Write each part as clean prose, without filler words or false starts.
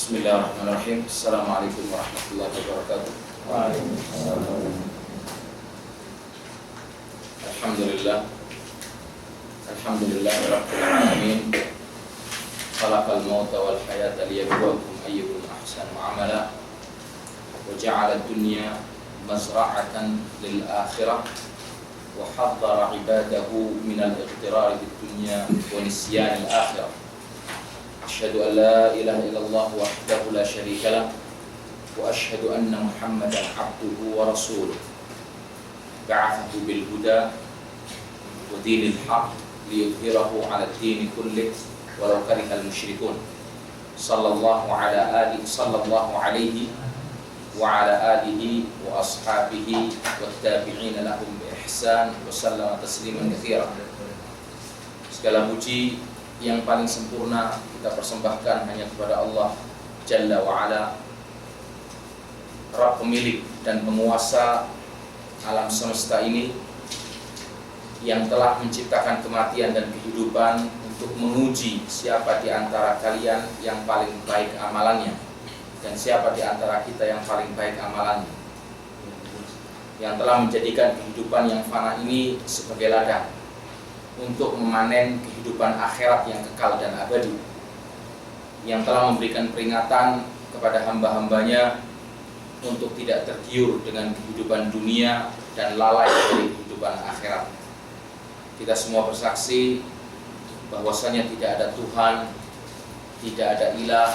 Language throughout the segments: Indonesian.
Bismillahirrahmanirrahim. Assalamualaikum warahmatullahi wabarakatuh. Alhamdulillah. Alhamdulillahirabbil alamin. Khalaqal mauta wal hayata liyabluwakum ayyukum ahsanu amala. Wa ja'ala ad-dunya mazra'atan lil akhirah. Wa haddara ibadahu min al-ightirar bid-dunya wa nisyan al-akhirah. Asyhadu an la ilaha illallah wahdahu la syarika lah wa asyhadu anna Muhammadan abduhu wa rasuluh ba'athahu bil huda wa dinil haqq liyudhhirahu 'ala ad-din kullih walau karihal musyrikun. Sallallahu alaihi wa ala alihi wa ashabihi wat tabi'in lahum bi ihsan wa sallama tasliman katsiran. Segala puji yang paling sempurna kita persembahkan hanya kepada Allah Jalla wa'ala, Rabb pemilik dan penguasa alam semesta ini, yang telah menciptakan kematian dan kehidupan untuk menguji siapa di antara kalian yang paling baik amalannya dan siapa di antara kita yang paling baik amalannya, yang telah menjadikan kehidupan yang fana ini sebagai ladang untuk memanen kehidupan akhirat yang kekal dan abadi, yang telah memberikan peringatan kepada hamba-hambanya untuk tidak tergiur dengan kehidupan dunia dan lalai dari kehidupan akhirat. Kita semua bersaksi bahwasanya tidak ada Tuhan, tidak ada ilah,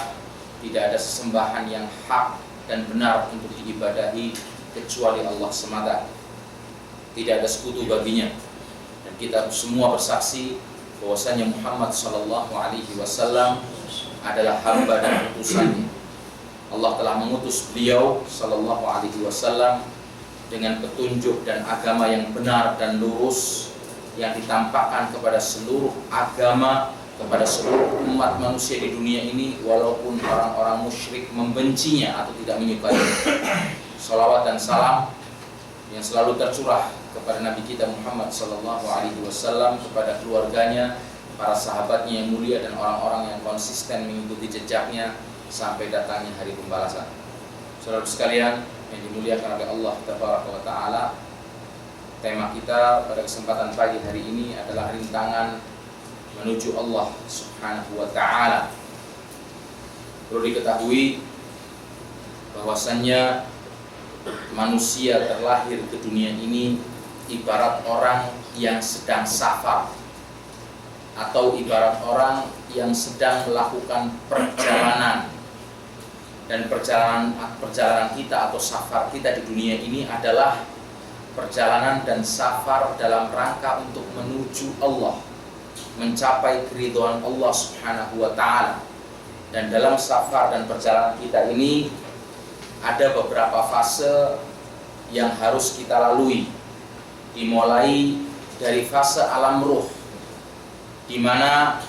tidak ada sesembahan yang hak dan benar untuk diibadahi kecuali Allah semata. Tidak ada sekutu baginya. Dan kita semua bersaksi bahwasanya Muhammad sallallahu alaihi wasallam adalah hamba dan utusannya. Allah telah mengutus beliau sallallahu alaihi wasallam dengan petunjuk dan agama yang benar dan lurus, yang ditampakkan kepada seluruh agama, kepada seluruh umat manusia di dunia ini, walaupun orang-orang musyrik membencinya atau tidak menyukainya. Salawat dan salam yang selalu tercurah kepada Nabi kita Muhammad sallallahu alaihi wasallam, kepada keluarganya, para sahabatnya yang mulia dan orang-orang yang konsisten mengikuti jejaknya sampai datangnya hari pembalasan. Saudara sekalian yang dimuliakan oleh Allah Tabaraka wa Ta'ala, tema kita pada kesempatan pagi hari ini adalah rintangan menuju Allah Subhanahu wa Ta'ala. Perlu diketahui bahwasannya manusia terlahir ke dunia ini ibarat orang yang sedang safar, atau ibarat orang yang sedang melakukan perjalanan. Dan perjalanan kita atau safar kita di dunia ini adalah perjalanan dan safar dalam rangka untuk menuju Allah, mencapai keridhaan Allah Subhanahu wa Ta'ala. Dan dalam safar dan perjalanan kita ini ada beberapa fase yang harus kita lalui. Dimulai dari fase alam ruh, di mana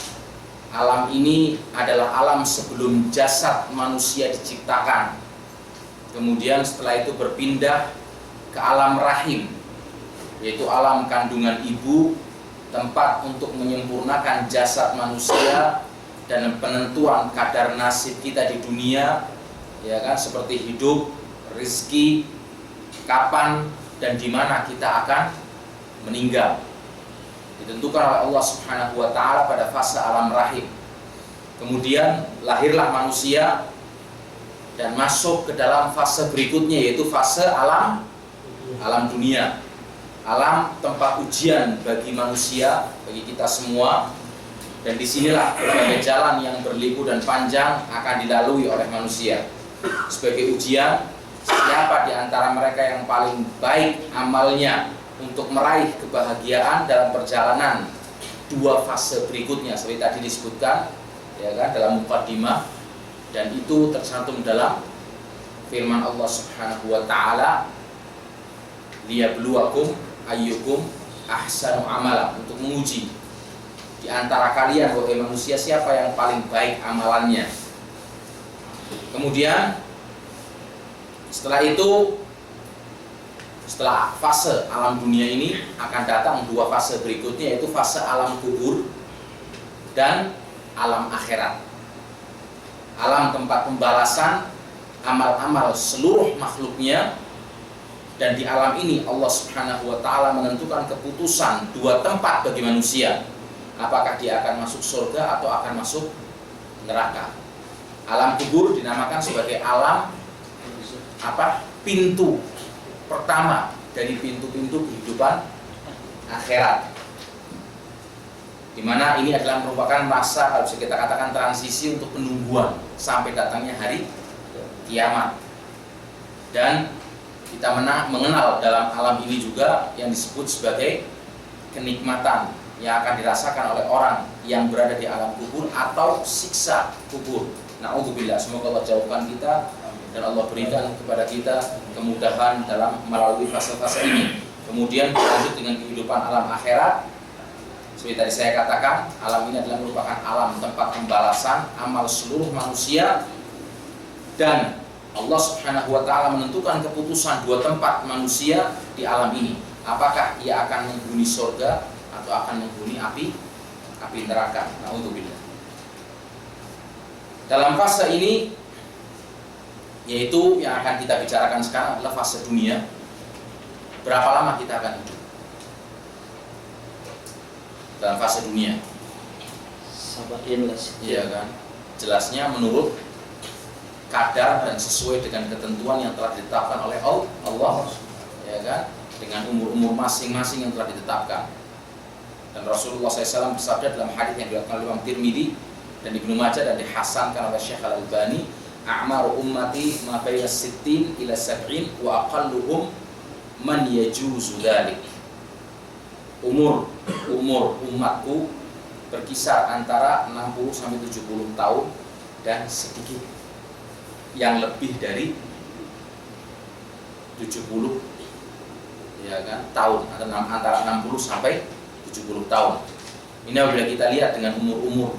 alam ini adalah alam sebelum jasad manusia diciptakan. Kemudian setelah itu berpindah ke alam rahim, yaitu alam kandungan ibu, tempat untuk menyempurnakan jasad manusia dan penentuan kadar nasib kita di dunia, ya kan, seperti hidup, rezeki, kapan dan di mana kita akan meninggal. Ditentukan oleh Allah Subhanahu wa Ta'ala pada fase alam rahim. Kemudian lahirlah manusia dan masuk ke dalam fase berikutnya, yaitu fase alam dunia. Alam tempat ujian bagi manusia, bagi kita semua. Dan disinilah berbagai jalan yang berliku dan panjang akan dilalui oleh manusia. Sebagai ujian, siapa di antara mereka yang paling baik amalnya untuk meraih kebahagiaan dalam perjalanan dua fase berikutnya, seperti tadi disebutkan, ya kan, dalam muqaddimah. Dan itu tercantum dalam firman Allah Subhanahu wa Ta'ala, liyabluwakum ayyukum ahsanu amala, untuk menguji di antara kalian wahai manusia siapa yang paling baik amalannya. Kemudian setelah itu, setelah fase alam dunia ini akan datang dua fase berikutnya, yaitu fase alam kubur dan alam akhirat. alam tempat pembalasan amal-amal seluruh makhluknya. Dan di alam ini Allah Subhanahu wa ta'ala menentukan keputusan dua tempat bagi manusia. Apakah dia akan masuk surga atau akan masuk neraka. Alam kubur dinamakan sebagai alam pintu pertama dari pintu-pintu kehidupan akhirat. Di mana ini adalah merupakan masa, kalau bisa kita katakan, transisi untuk penungguan sampai datangnya hari kiamat. Dan kita mengenal dalam alam ini juga yang disebut sebagai kenikmatan yang akan dirasakan oleh orang yang berada di alam kubur atau siksa kubur. Na'udzubillah, semoga Allah jauhkan kita dan Allah berikan kepada kita kemudahan dalam melalui fase-fase ini. Kemudian lanjut dengan kehidupan alam akhirat. Seperti tadi saya katakan, alam ini adalah merupakan alam tempat pembalasan amal seluruh manusia. Dan Allah Subhanahu wa ta'ala menentukan keputusan dua tempat manusia di alam ini. Apakah ia akan menghuni surga atau akan menghuni api neraka. Na'udzubillah. Dalam fase ini, yaitu yang akan kita bicarakan sekarang adalah fase dunia. Berapa lama kita akan hidup dalam fase dunia? Iya kan? Jelasnya menurut kadar dan sesuai dengan ketentuan yang telah ditetapkan oleh Allah, ya kan? Dengan umur-umur masing-masing yang telah ditetapkan. Dan Rasulullah SAW bersabda dalam hadits yang diriwayatkan oleh Imam Tirmidzi dan Ibnu Majah dan dihasankan oleh Syekh Al-Albani, a'maru ummati ma baina 60 ila 70 wa aqalluhum man yajuzu dzalik. Umur umatku berkisar antara 60 sampai 70 tahun dan sedikit yang lebih dari 70 ya kan tahun, atau antara 60 sampai 70 tahun. Ini apabila kita lihat dengan umur-umur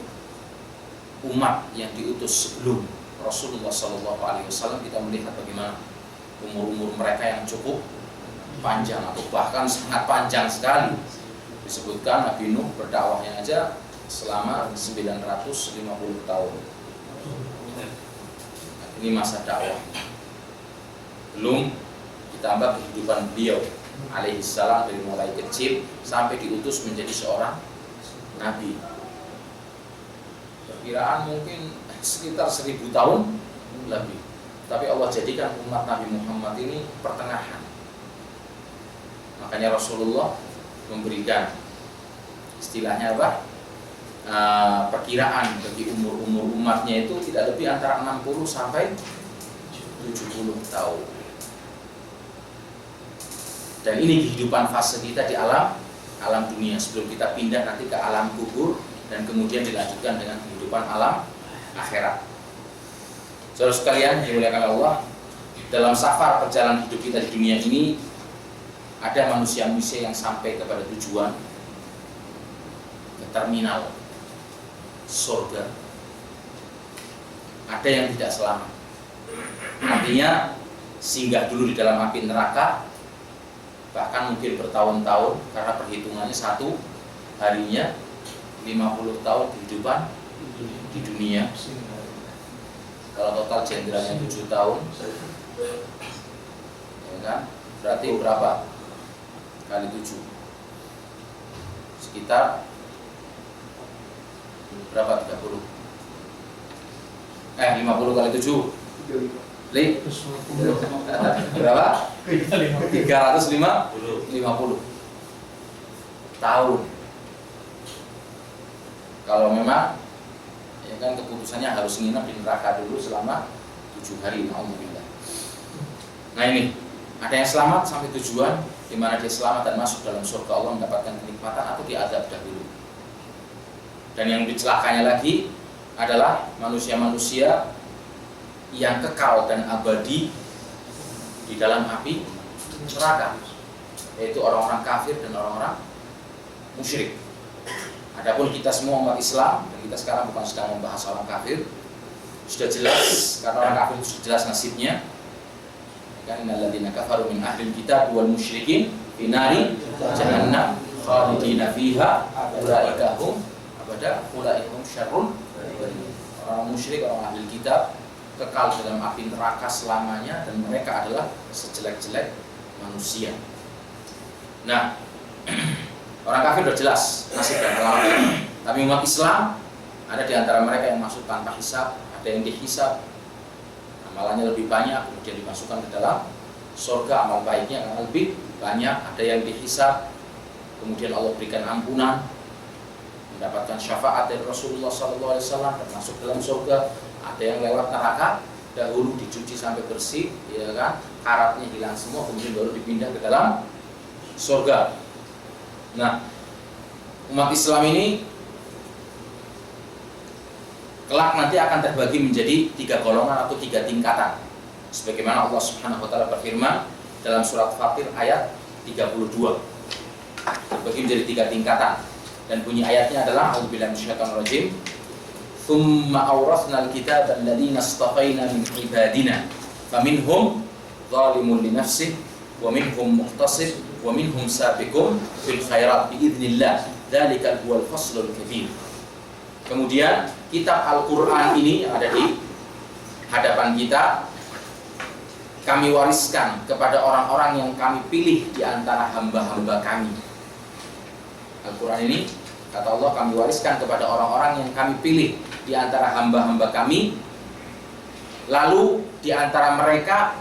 umat yang diutus sebelum Rasulullah SAW, kita melihat bagaimana umur-umur mereka yang cukup panjang atau bahkan sangat panjang sekali. Disebutkan Nabi Nuh berdakwahnya aja selama 950 tahun. Ini masa dakwah. Belum ditambah kehidupan beliau alaihissalam dari mulai kecil sampai diutus menjadi seorang nabi. Perkiraan mungkin sekitar 1000 tahun lebih. Tapi Allah jadikan umat Nabi Muhammad ini pertengahan. Makanya Rasulullah memberikan istilahnya apa? Perkiraan bagi umur umatnya itu tidak lebih antara 60 sampai 70 tahun. Dan ini kehidupan fase kita di alam dunia sebelum kita pindah nanti ke alam kubur dan kemudian dilanjutkan dengan kehidupan alam akhirat. Saudara sekalian yang dimuliakan Allah, dalam safar perjalanan hidup kita di dunia ini ada manusia-manusia yang sampai kepada tujuan, ke terminal surga. Ada yang tidak selamat. Artinya singgah dulu di dalam api neraka, bahkan mungkin bertahun-tahun karena perhitungannya satu harinya 50 tahun kehidupan di dunia. Kalau total jenderalnya 7 tahun, ya kan? Berarti berapa kali 7? Sekitar berapa? 30. 50 kali 7. Berapa? 350 tahun. Kalau memang ya kan keputusannya harus nginep di neraka dulu selama 7 hari. Alhamdulillah. Nah ini ada yang selamat sampai tujuan, di mana dia selamat dan masuk dalam surga Allah mendapatkan kenikmatan, atau diazab dahulu. Dan yang dicelakanya lagi adalah manusia-manusia yang kekal dan abadi di dalam api neraka, yaitu orang-orang kafir dan orang-orang musyrik. Adapun kita semua umat Islam, dan kita sekarang bukan sedang membahas orang kafir, sudah jelas karena orang kafir itu sudah jelas nasibnya. Kan innalladzina kafaru min ahlil kitab wal musyrikin fi nari jahannam khalidina fiha ulaika hum syarrun. orang musyrik, orang ahli kitab, kekal dalam api neraka selamanya, dan mereka adalah sejelek-jelek manusia. Nah, orang kafir sudah jelas nasib dan alamatnya. Tapi umat Islam ada di antara mereka yang masuk tanpa hisab, ada yang dihisab, amalannya lebih banyak, kemudian dimasukkan ke dalam surga, amal baiknya akan lebih banyak. Ada yang dihisab, kemudian Allah berikan ampunan, mendapatkan syafaat dari Rasulullah SAW dan masuk dalam surga. Ada yang lewat neraka, dahulu dicuci sampai bersih, ya kan, karatnya hilang semua, kemudian baru dipindah ke dalam surga. Nah, umat Islam ini kelak nanti akan terbagi menjadi 3 golongan atau 3 tingkatan. Sebagaimana Allah Subhanahu wa taala berfirman dalam surat Fatir ayat 32. Terbagi menjadi 3 tingkatan. Dan bunyi ayatnya adalah a'udzubillahi minasyaitonir rajim. Tsumma awrasnal kitaba alladziina istafaina min ibadina faminhum zalimun li nafsihi wa minhum muqtasid wa minhum sabiqun fil khairat biidznillah. Dzalikal huwal faslul kabir. Kemudian kitab Al-Quran ini yang ada di hadapan kita kami wariskan kepada orang-orang yang kami pilih di antara hamba-hamba kami. Al-Quran ini, kata Allah, kami wariskan kepada orang-orang yang kami pilih di antara hamba-hamba kami. Lalu di antara mereka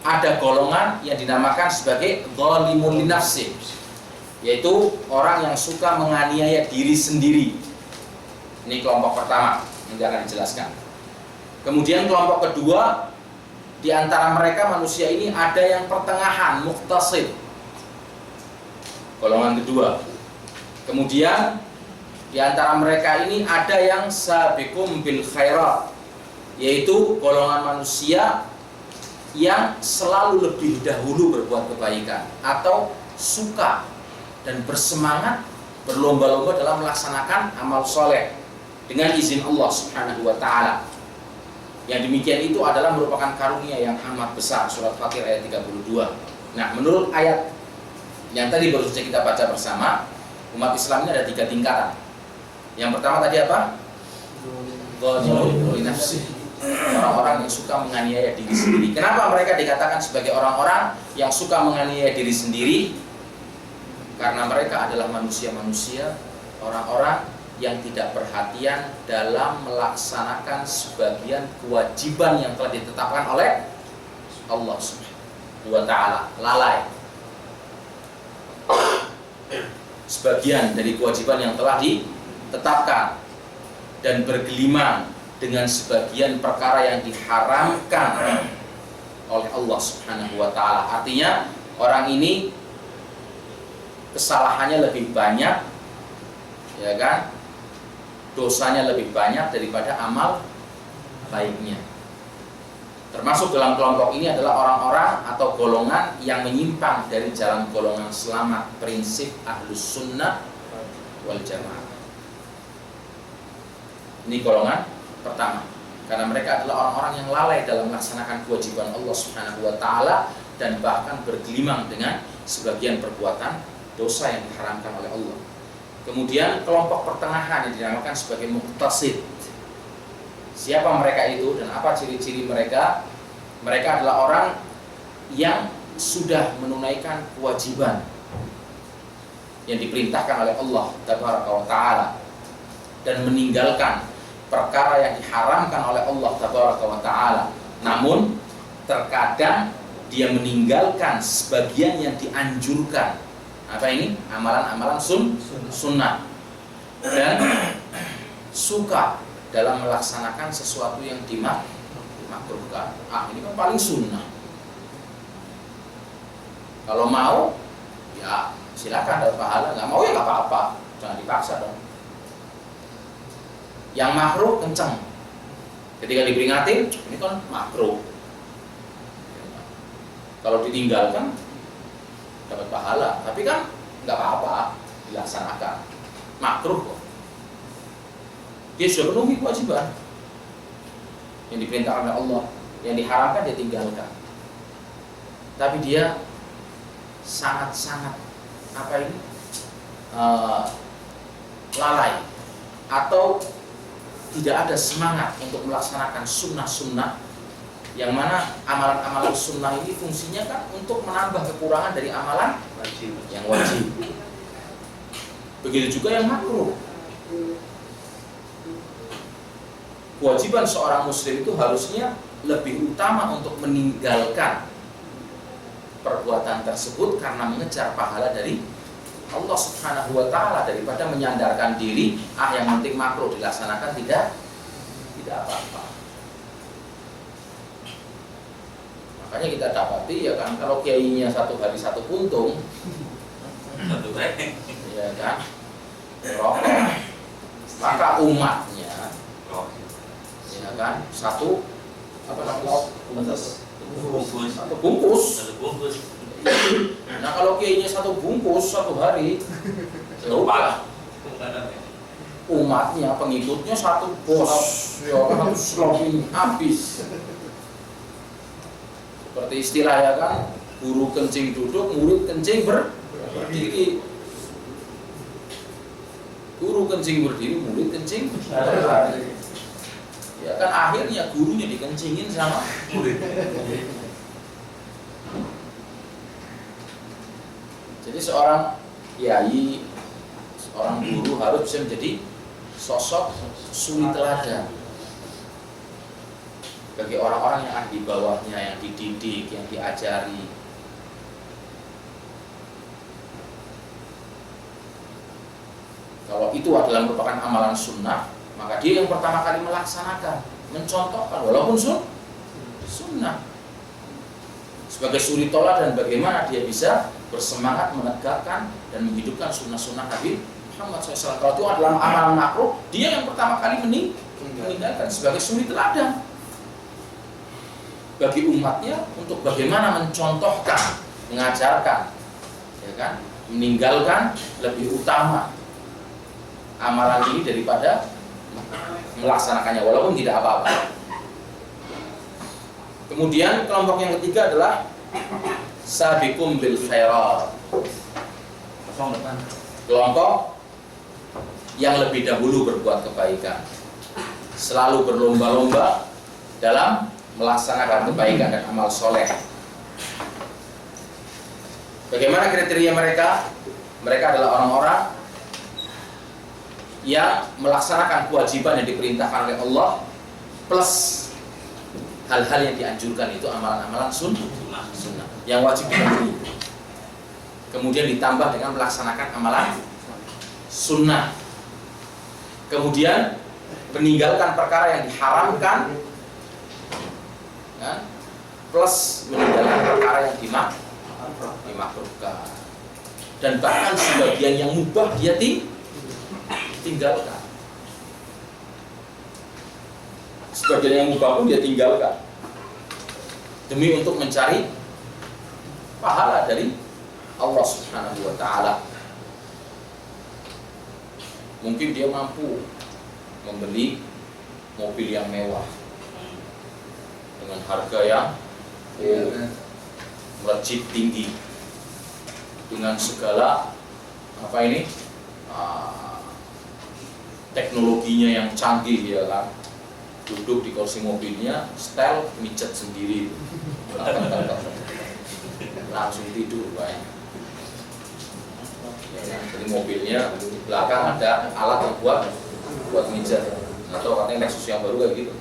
ada golongan yang dinamakan sebagai zalimun li nafsi, yaitu orang yang suka menganiaya diri sendiri. Ini kelompok pertama yang akan dijelaskan. Kemudian kelompok kedua, di antara mereka manusia ini ada yang pertengahan, muqtasid, golongan kedua. Kemudian di antara mereka ini ada yang sabiqum bil khairat, yaitu golongan manusia yang selalu lebih dahulu berbuat kebaikan atau suka dan bersemangat berlomba-lomba dalam melaksanakan amal soleh dengan izin Allah Subhanahu wa taala. Yang demikian itu adalah merupakan karunia yang amat besar. Surat Fatir ayat 32. Nah, menurut ayat yang tadi baru saja kita baca bersama, umat Islam ini ada 3 tingkatan. Yang pertama tadi apa? Zalimun li nafsi, orang-orang yang suka menganiaya diri sendiri. Kenapa mereka dikatakan sebagai orang-orang yang suka menganiaya diri sendiri? Karena mereka adalah manusia-manusia, orang-orang yang tidak perhatian dalam melaksanakan sebagian kewajiban yang telah ditetapkan oleh Allah Subhanahu wa taala. Lalai sebagian dari kewajiban yang telah ditetapkan dan bergelimang dengan sebagian perkara yang diharamkan oleh Allah Subhanahu wa taala. Artinya orang ini kesalahannya lebih banyak, ya kan? Dosanya lebih banyak daripada amal baiknya. Termasuk dalam kelompok ini adalah orang-orang atau golongan yang menyimpang dari jalan golongan selamat, prinsip Ahlus Sunnah wal Jamaah. Ini golongan pertama, karena mereka adalah orang-orang yang lalai dalam melaksanakan kewajiban Allah Subhanahu wa taala dan bahkan bergelimang dengan sebagian perbuatan dosa yang diharamkan oleh Allah. Kemudian kelompok pertengahan yang dinamakan sebagai muqtasid. Siapa mereka itu dan apa ciri-ciri mereka? Mereka adalah orang yang sudah menunaikan kewajiban yang diperintahkan oleh Allah Tabaraka wa Ta'ala dan meninggalkan perkara yang diharamkan oleh Allah Tabaraka wa Ta'ala. Namun terkadang dia meninggalkan sebagian yang dianjurkan. Apa ini? Amalan-amalan sunnah. Dan suka dalam melaksanakan sesuatu yang dimakruhkan. Ini kan paling sunnah. Kalau mau, ya silakan dapat pahala. Nggak mau ya nggak apa-apa. Jangan dipaksa dong. Yang makruh kenceng. Ketika diperingatin, ini kan makruh. Kalau ditinggalkan dapat pahala, tapi kan nggak apa-apa dilaksanakan. Makruh kok. Dia sudah penuhi kewajiban yang diperintahkan oleh Allah, yang diharamkan dia tinggalkan. Tapi dia sangat-sangat lalai atau tidak ada semangat untuk melaksanakan sunnah-sunnah, yang mana amalan-amalan sunnah ini fungsinya kan untuk menambah kekurangan dari amalan yang wajib. Begitu juga yang makruh. Kewajiban seorang muslim itu harusnya lebih utama untuk meninggalkan perbuatan tersebut karena mengejar pahala dari Allah Subhanahu wa ta'ala, daripada menyandarkan diri, yang penting makruh dilaksanakan, tidak apa-apa. Makanya kita dapati ya kan, kalau kiainya satu hari satu puntung, ya kan, rokok, maka umatnya, ya kan, satu bungkus. Nah kalau kiainya satu bungkus satu hari, lupa. Umatnya, pengikutnya satu bos, ya kan, slopping habis. Seperti istilah ya kan, guru kencing duduk, murid kencing berdiri. Guru kencing berdiri, murid kencing berlari. Ya kan akhirnya gurunya dikencingin sama murid. Jadi seorang kiai, seorang guru harus bisa menjadi sosok suri teladan bagi orang-orang yang ada di bawahnya, yang dididik, yang diajari. Kalau itu adalah merupakan amalan sunnah, maka dia yang pertama kali melaksanakan, mencontohkan, walaupun sunnah, sebagai suri teladan bagaimana dia bisa bersemangat menegakkan dan menghidupkan sunnah-sunnah Nabi Muhammad SAW. Kalau itu adalah amalan makruh, dia yang pertama kali meninggalkan sebagai suri teladan bagi umatnya untuk bagaimana mencontohkan, mengajarkan, ya kan, meninggalkan lebih utama amalan ini daripada melaksanakannya, walaupun tidak apa-apa. Kemudian kelompok yang ketiga adalah sabiqum bil khairat. Kelompok yang lebih dahulu berbuat kebaikan, selalu berlomba-lomba dalam melaksanakan kebaikan dan amal soleh. Bagaimana kriteria mereka? Mereka adalah orang-orang yang melaksanakan kewajiban yang diperintahkan oleh Allah plus hal-hal yang dianjurkan, itu amalan-amalan sunnah yang wajib dipenuhi. Kemudian ditambah dengan melaksanakan amalan sunnah. Kemudian meninggalkan perkara yang diharamkan, ya, plus meninggalkan perkara yang dimakruhkan. Dan bahkan sebagian yang mubah dia tinggalkan. Sebagian yang mubah pun dia tinggalkan demi untuk mencari pahala dari Allah Subhanahu wa ta'ala. Mungkin dia mampu membeli mobil yang mewah dengan harga yang melejit tinggi, dengan segala teknologinya yang canggih, ya kan. Duduk di kursi mobilnya, setel, mijet sendiri, langsung tidur banyak. Ya, jadi mobilnya di belakang ada alat yang buat mijet, atau katanya Lexus yang baru kayak gitu.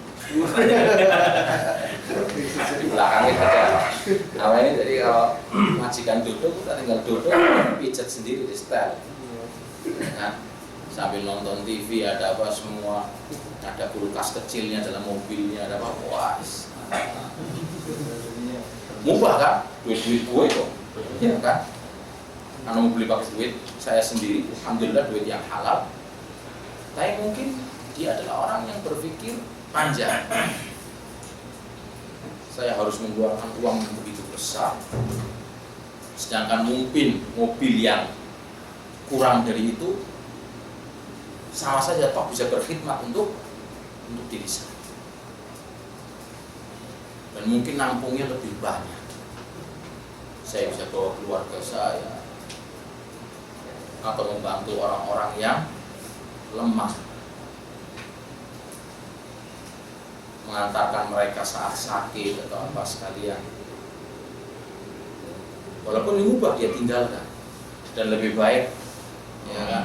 Di belakangnya ada ini, jadi kalau majikan duduk, kita tinggal duduk, pijet sendiri, di setel. Nah, sambil nonton TV, ada apa semua, ada kulkas kecilnya dalam mobilnya, ada apa, wah, mubah kan, duit gue kok, ya kan. Karena mau beli pakai duit saya sendiri, alhamdulillah duit yang halal. Tapi mungkin dia adalah orang yang berpikir panjang. Saya harus mengeluarkan uang yang begitu besar, sedangkan mungkin mobil yang kurang dari itu sama saja toh bisa berkhidmat untuk diri saya. Dan mungkin nampungnya lebih banyak. Saya bisa bawa keluarga saya, atau membantu orang-orang yang lemah. mengantarkan mereka saat sakit atau apa sekalian. Walaupun ini mubah dia tinggalkan, dan lebih baik ya kan,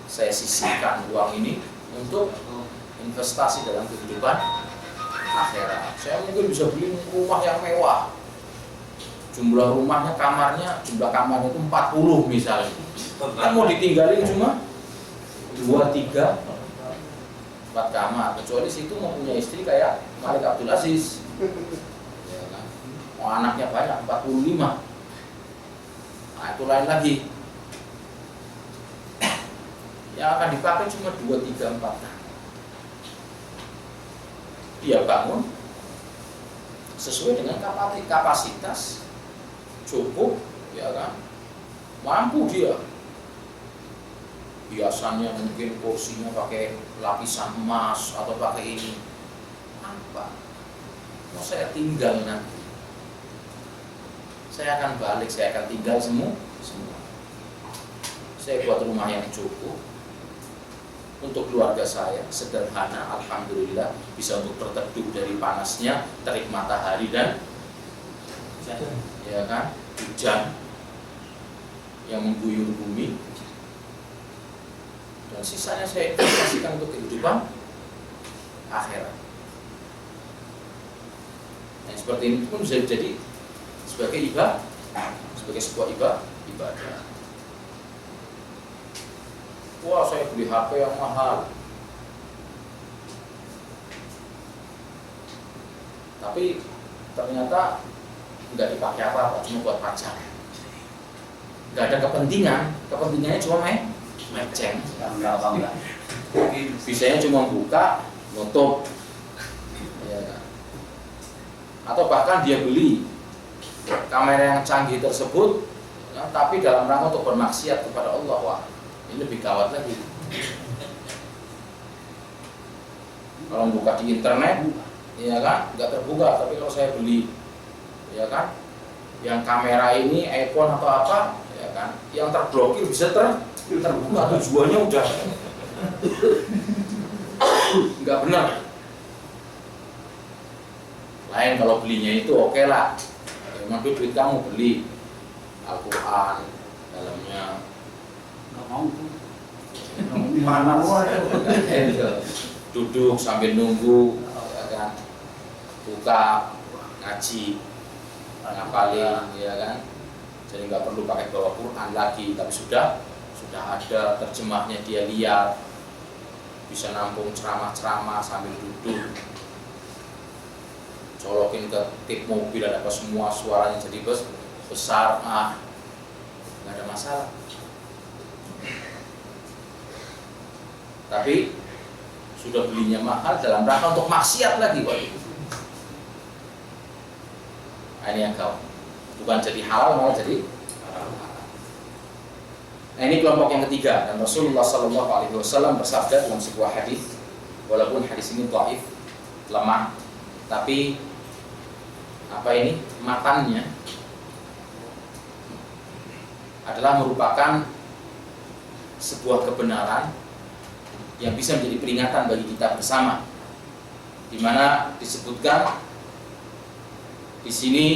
saya sisihkan uang ini untuk investasi dalam kehidupan akhirat. Saya mungkin bisa beli rumah yang mewah, jumlah rumahnya, jumlah kamarnya itu 40 misalnya, kan mau ditinggalin cuma 2, 3, 4 kamar, kecuali situ mau punya istri kayak Malik Abdul Aziz ya kan? Oh, anaknya banyak, 45. Nah itu lain lagi, yang akan dipakai cuma 2, 3, 4 kamar. Dia bangun sesuai dengan kapasitas, cukup ya kan, mampu dia. Biasanya mungkin kursinya pakai lapisan emas atau pakai ini. Apa? Mau saya tinggal nanti, saya akan balik, saya akan tinggal semua. Saya buat rumah yang cukup untuk keluarga saya, sederhana, alhamdulillah, bisa untuk berteduh dari panasnya terik matahari dan ya kan, hujan yang mengguyur bumi. Dan sisanya saya investasikan untuk kehidupan akhirat. Nah, seperti ini pun bisa jadi sebagai ibadah, sebagai sebuah ibadah. Wah, saya beli HP yang mahal, tapi ternyata nggak dipakai apa-apa, cuma buat pajak. Nggak ada kepentingannya cuma meceng, enggak. Bisanya cuma buka, nutup, ya. Atau bahkan dia beli kamera yang canggih tersebut, ya, tapi dalam rangka untuk bermaksiat kepada Allah. Wah, ini lebih gawat lagi. Kalau buka di internet, ya kan, nggak terbuka. Tapi kalau saya beli, ya kan, yang kamera ini iPhone atau apa, ya kan, yang terblokir bisa terbuka, tujuannya udah nggak benar. Lain kalau belinya itu oke lah, memang duit kamu beli Al-Quran dalamnya. Mana duduk sambil nunggu ya kan, buka ngaji ngapalin ya kan, jadi nggak perlu pakai bawa Quran lagi, tapi sudah ada terjemahnya, dia lihat, bisa nampung ceramah-ceramah sambil duduk, colokin ke tip mobil dan apa semua, suaranya jadi besar, nggak ada masalah. Tapi sudah belinya mahal dalam rangka untuk maksiat lagi, waduh. Nah, ini yang kau, bukan jadi halal malah jadi haram. Nah, ini kelompok yang ketiga, dan Rasulullah SAW bersabda dalam sebuah hadis, walaupun hadis ini dhaif, lemah, tapi matannya adalah merupakan sebuah kebenaran yang bisa menjadi peringatan bagi kita bersama, di mana disebutkan di sini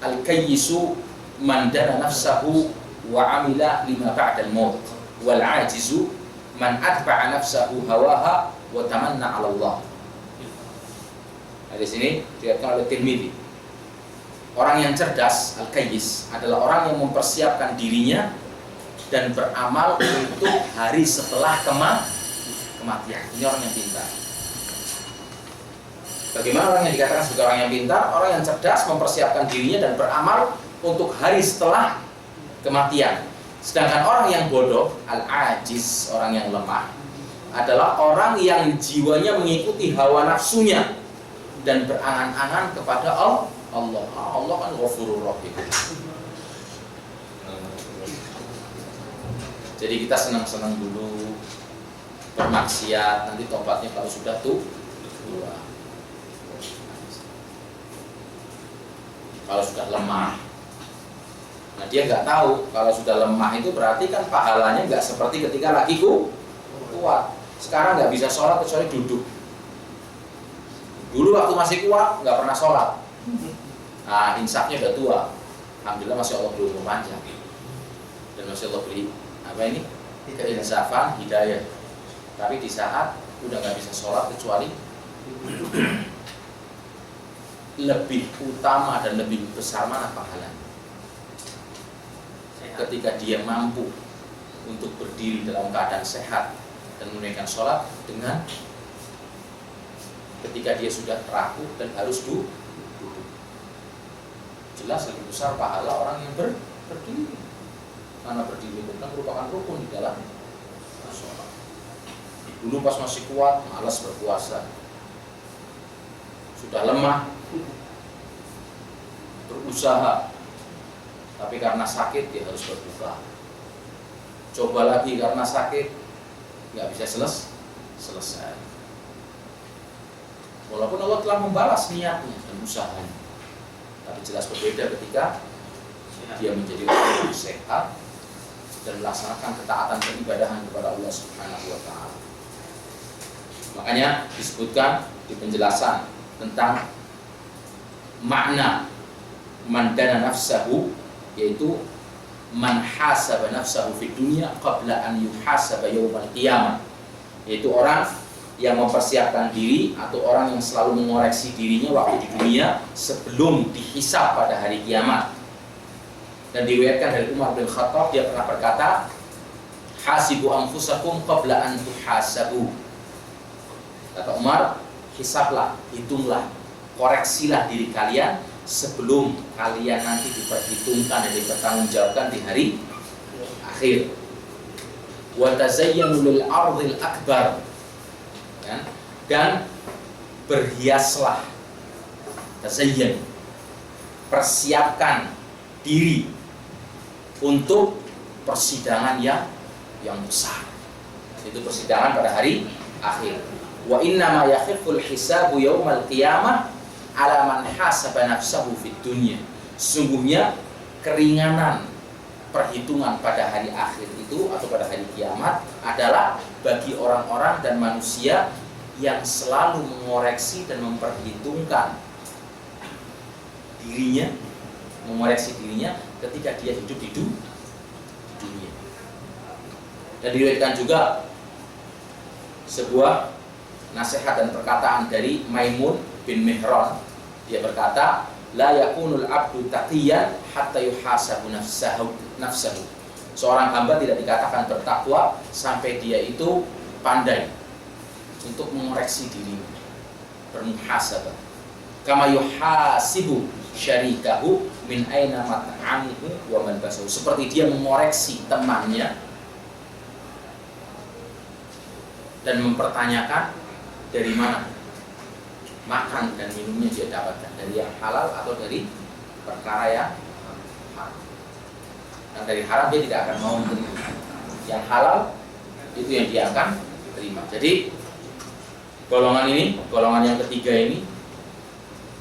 al-kayyisu man dana nafsahu wa amila lima ba'dal maut, wal ajizu man atba'a nafsahu hawaha wa tamanna 'ala Allah. Nah, di sini diriwayatkan oleh Tirmidzi. Orang yang cerdas, al-kayyis, adalah orang yang mempersiapkan dirinya dan beramal untuk hari setelah kematian. Ini orang yang pintar. Bagaimana orang yang dikatakan sebagai orang yang pintar? Orang yang cerdas mempersiapkan dirinya dan beramal untuk hari setelah kematian. Sedangkan orang yang bodoh, al-ajiz, orang yang lemah, adalah orang yang jiwanya mengikuti hawa nafsunya dan berangan-angan kepada Allah. Allah kan Ghafurur Rahim. Jadi kita senang-senang dulu bermaksiat, nanti tobatnya kalau sudah tua. Kalau sudah lemah, nah dia nggak tahu kalau sudah lemah itu berarti kan pahalanya nggak seperti ketika lagi kuat. Sekarang nggak bisa sholat kecuali duduk. Dulu waktu masih kuat nggak pernah sholat. Nah, insafnya udah tua. Alhamdulillah masih Allah beri umur panjang. Dan masih Allah beri apa ini? Keinsafan, hidayah. Tapi di saat udah nggak bisa sholat kecuali lebih utama dan lebih besar mana pahalanya? Ketika dia mampu untuk berdiri dalam keadaan sehat dan menunaikan sholat dengan ketika dia sudah rapuh dan harus duduk. Jelas lebih besar pahala orang yang berdiri. Karena berdiri itu kan merupakan rukun di dalam sholat. Dulu pas masih kuat, malas berpuasa. Sudah lemah, berusaha, tapi karena sakit dia harus berbuka. Coba lagi karena sakit, nggak bisa selesai. Walaupun Allah telah membalas niatnya dan usahanya, tapi jelas berbeda ketika dia menjadi orang yang sehat dan melaksanakan ketaatan peribadahan kepada Allah Subhanahu wa Ta'ala. Makanya disebutkan di penjelasan tentang makna man dana nafsahu, yaitu man hasaba nafsahu fid dunya qabla an yuhasaba yaumal qiyamah, yaitu orang yang mempersiapkan diri atau orang yang selalu mengoreksi dirinya waktu di dunia sebelum dihisab pada hari kiamat. Dan diriwayatkan dari Umar bin Khattab, dia pernah berkata, hasibu anfusakum qabla an tuhasabu. Kata Umar, hisablah, hitunglah, koreksilah diri kalian sebelum kalian nanti diperhitungkan dan dipertanggungjawabkan di hari akhir. Wa tazayyanu lil ardhil akbar. Dan berhiaslah, tazayyan, persiapkan diri untuk persidangan yang besar. Itu persidangan pada hari akhir. Wa inna ma yakhiful hisabu yaumal qiyamah ala man hasaba nafsahu fid dunya. Sungguhnya keringanan perhitungan pada hari akhir itu atau pada hari kiamat adalah bagi orang-orang dan manusia yang selalu mengoreksi dan memperhitungkan dirinya, mengoreksi dirinya ketika dia hidup di dunia. Dan diriwayatkan juga sebuah nasihat dan perkataan dari Maimun bin Mihran. Dia berkata, la yakunul abdu taqiyan hatta yuhasabu nafsahu. Seorang hamba tidak dikatakan bertakwa sampai dia itu pandai untuk mengoreksi dirinya, bermuhasabah. Kama yuhasibu syarikahu min aina mat'amihi wa malbasahu. Seperti dia mengoreksi temannya dan mempertanyakan dari mana makan dan minumnya dia dapatkan, dari yang halal atau dari perkara yang haram. Yang dari haram dia tidak akan mau menerima, yang halal itu yang dia akan terima. Jadi golongan ini, golongan yang ketiga ini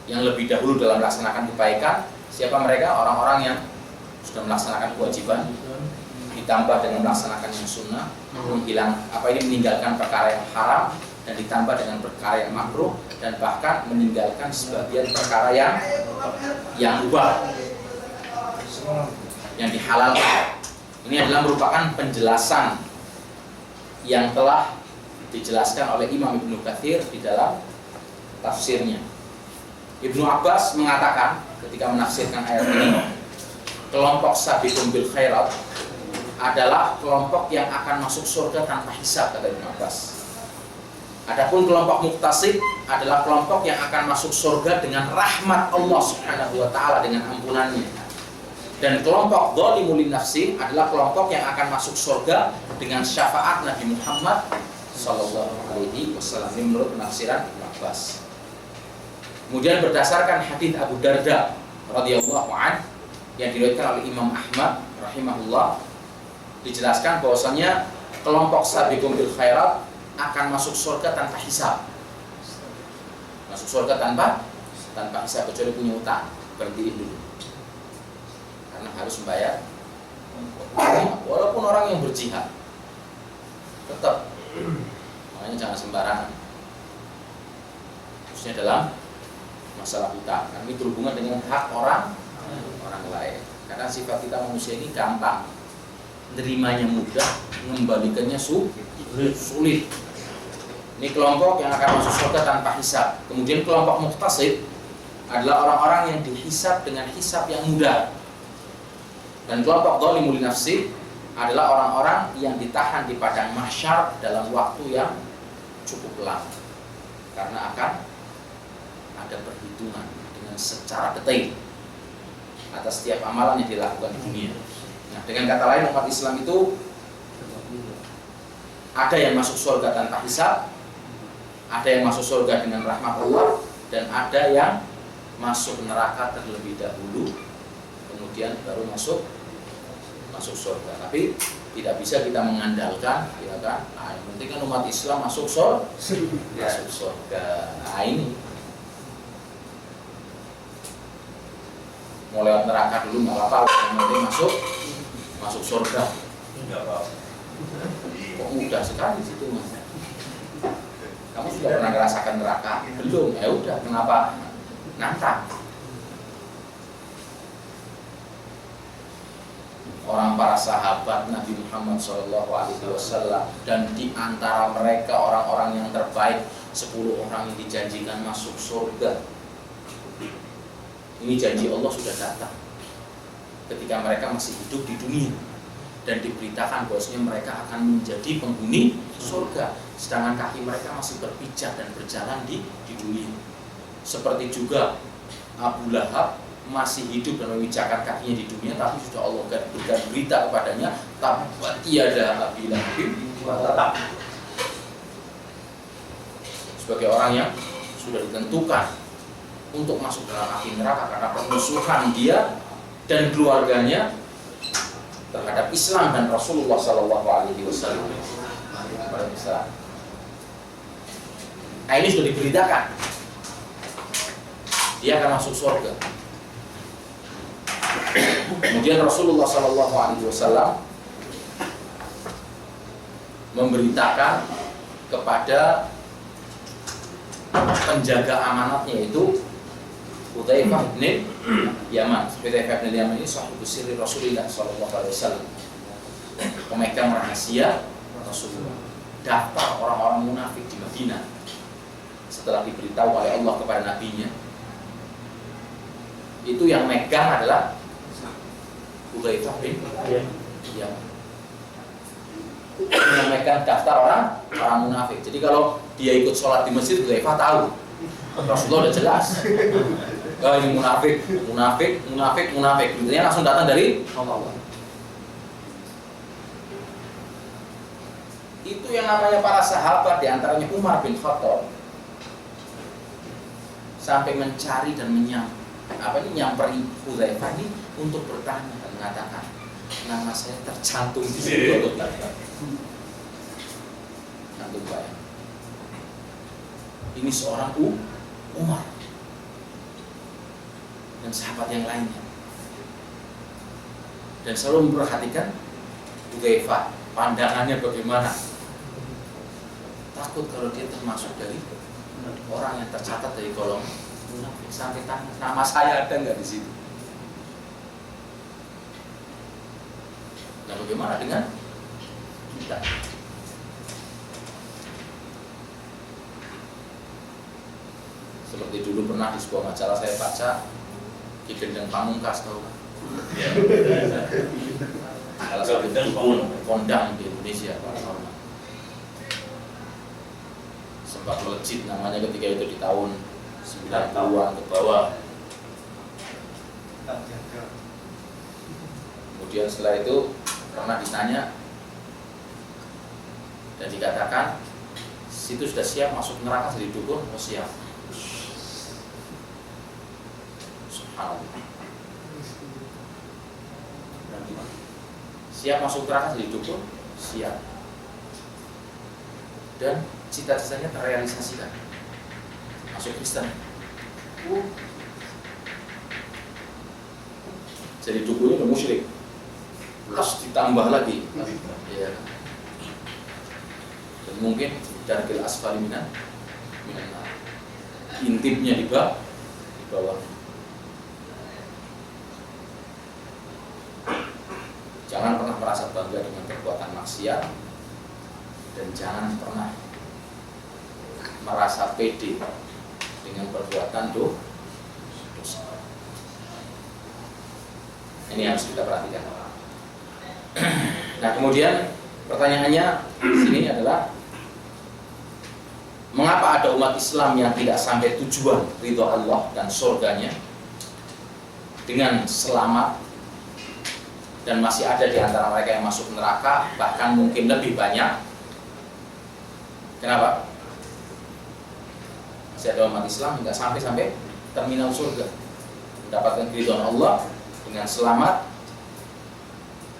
yang lebih dahulu dalam melaksanakan kebaikan, siapa mereka? Orang-orang yang sudah melaksanakan kewajiban ditambah dengan melaksanakan yang sunnah, meninggalkan perkara yang haram dan ditambah dengan perkara yang makruh, dan bahkan meninggalkan sebagian perkara yang mubah, yang dihalalkan. Ini adalah merupakan penjelasan yang telah dijelaskan oleh Imam Ibnu Katsir di dalam tafsirnya. Ibnu Abbas mengatakan ketika menafsirkan ayat ini, kelompok sabiqun bil khairat adalah kelompok yang akan masuk surga tanpa hisab, kata Ibnu Abbas. Adapun kelompok muktasib adalah kelompok yang akan masuk surga dengan rahmat Allah Subhanahu wa Ta'ala, dengan ampunannya. Dan kelompok zalimul nafsi adalah kelompok yang akan masuk surga dengan syafaat Nabi Muhammad Sallallahu Alaihi Wasallam. Ini menurut penafsiran Ibnu Abbas. Kemudian berdasarkan hadits Abu Darda radhiyallahu anhu yang diriwayatkan oleh Imam Ahmad rahimahullah, dijelaskan bahwasanya kelompok sabiqun bil khairat akan masuk surga tanpa hisab. Masuk surga tanpa hisab, kecuali punya utang, berhentiin dulu. Karena harus membayar. Walaupun orang yang berjihad, tetap. Makanya jangan sembarangan. khususnya dalam masalah hutang. Karena ini berhubungan dengan hak orang lain. Karena sifat kita manusia ini gampang, nerimanya mudah, mengembalikannya sulit. Ini kelompok yang akan masuk surga tanpa hisab. Kemudian kelompok muqtasid adalah orang-orang yang dihisab dengan hisab yang mudah. Dan kelompok zalimul nafsi adalah orang-orang yang ditahan di padang mahsyar dalam waktu yang cukup lama. Karena akan ada perhitungan dengan secara detail atas setiap amalan yang dilakukan di dunia. Nah, dengan kata lain, umat Islam itu ada yang masuk surga tanpa hisab, ada yang masuk surga dengan rahmat Allah, dan ada yang masuk neraka terlebih dahulu, kemudian baru masuk surga. Tapi tidak bisa kita mengandalkan, ya kan? Nah, yang penting kan umat Islam masuk surga. Nah, ini mau lewat neraka dulu nggak apa-apa, yang penting masuk surga. Kok mudah sekali situ, Mas? Kamu sudah pernah merasakan neraka? Belum? Ya udah, kenapa nantang? Orang para sahabat Nabi Muhammad SAW, dan di antara mereka orang-orang yang terbaik, 10 orang yang dijanjikan masuk surga. Ini janji Allah sudah datang ketika mereka masih hidup di dunia, dan diberitakan bahwasanya mereka akan menjadi penghuni surga, sedangkan kaki mereka masih berpijak dan berjalan di dunia. Seperti juga Abu Lahab masih hidup dan memijakkan kakinya di dunia, tapi sudah Allah berikan berita kepadanya, tabbat yada Abi Lahab wa tab. Sebagai orang yang sudah ditentukan untuk masuk dalam api neraka karena permusuhan dia dan keluarganya terhadap Islam dan Rasulullah SAW. Nah, ini sudah diberitakan, dia akan masuk surga. Kemudian Rasulullah SAW memberitakan kepada penjaga amanatnya, yaitu Hudzaifah bin Yaman. Hudzaifah bin Yaman ini sahabat sirri Rasulullah SAW, pemegang rahasia Rasulullah. Daftar orang-orang munafik di Madinah setelah diberitahu oleh Allah kepada nabinya, itu yang megang adalah Hudzaifah bin Yaman. Yang megang daftar orang munafik. Jadi kalau dia ikut sholat di masjid, Hudzaifah tahu. Rasulullah udah jelas. Ini munafik. Beritanya langsung datang dari Allah. Itu yang namanya para sahabat, diantaranya Umar bin Khattab, sampai mencari dan nyamperi Hudzaifah ini untuk bertanya dan mengatakan, nama saya tercantum di situ atau tidak? Cantum bayang. Ini seorang Umar dan sahabat yang lainnya, dan selalu memperhatikan Hudzaifah, pandangannya bagaimana. Takut kalau dia termasuk dari orang yang tercatat dari golongan munafik, sampai tanya, nama saya ada nggak di situ? Nah, bagaimana dengan kita? Seperti dulu pernah di sebuah majalah saya baca, Ki Gendeng Pamungkas, tahu kan? Salah satu dukun kondang di Indonesia, paranormal. Sempat melejit namanya ketika itu di tahun 90-an ke bawah. Kemudian setelah itu pernah ditanya dan dikatakan, situ sudah siap masuk neraka jadi dukun? Oh, siap. Subhanallah. Siap masuk neraka jadi dukun? Siap. Dan cita-citanya terrealisasikan, masuk Kristen. Jadi dukunnya udah musyrik, plus ditambah lagi, ya. Dan mungkin darkil asfali minan. intipnya di bawah. Jangan pernah merasa bangga dengan perbuatan maksiat, dan jangan pernah merasa pede dengan perbuatan dosa. Ini harus kita perhatikan. Nah, kemudian pertanyaannya di sini adalah, mengapa ada umat Islam yang tidak sampai tujuan ridho Allah dan surganya dengan selamat, dan masih ada di antara mereka yang masuk neraka, bahkan mungkin lebih banyak? Kenapa? Masih ada umat Islam yang tidak sampai terminal surga, mendapatkan keridhaan Allah dengan selamat,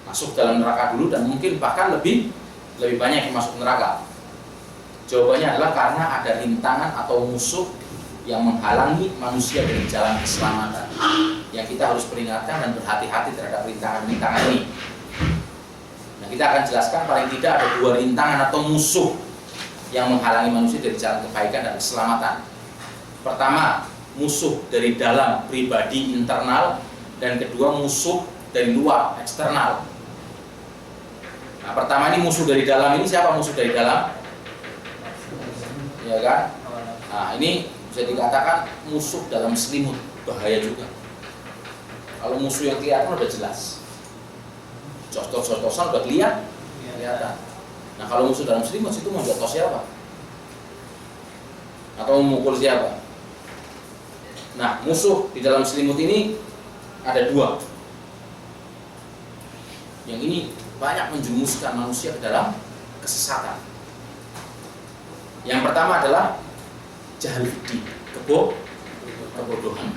masuk dalam neraka dulu, dan mungkin bahkan lebih banyak yang masuk neraka. Jawabannya adalah karena ada rintangan atau musuh yang menghalangi manusia dari jalan keselamatan, yang kita harus peringatkan dan berhati-hati terhadap rintangan-rintangan ini. Nah, kita akan jelaskan paling tidak ada 2 rintangan atau musuh yang menghalangi manusia dari jalan kebaikan dan keselamatan. Pertama, musuh dari dalam pribadi internal, dan kedua musuh dari luar eksternal. Nah, pertama ini musuh dari dalam. Ini siapa musuh dari dalam? Ya kan? Nah, ini bisa dikatakan musuh dalam selimut, bahaya juga. Kalau musuh yang kelihatan udah jelas, jotos-jotosan udah kelihatan. Nah, kalau musuh dalam selimut, itu mau jotos siapa? Atau memukul siapa? Nah, musuh di dalam selimut ini ada 2. Yang ini banyak menjerumuskan manusia ke dalam kesesatan. Yang pertama adalah jahil fiddin, kebodohan.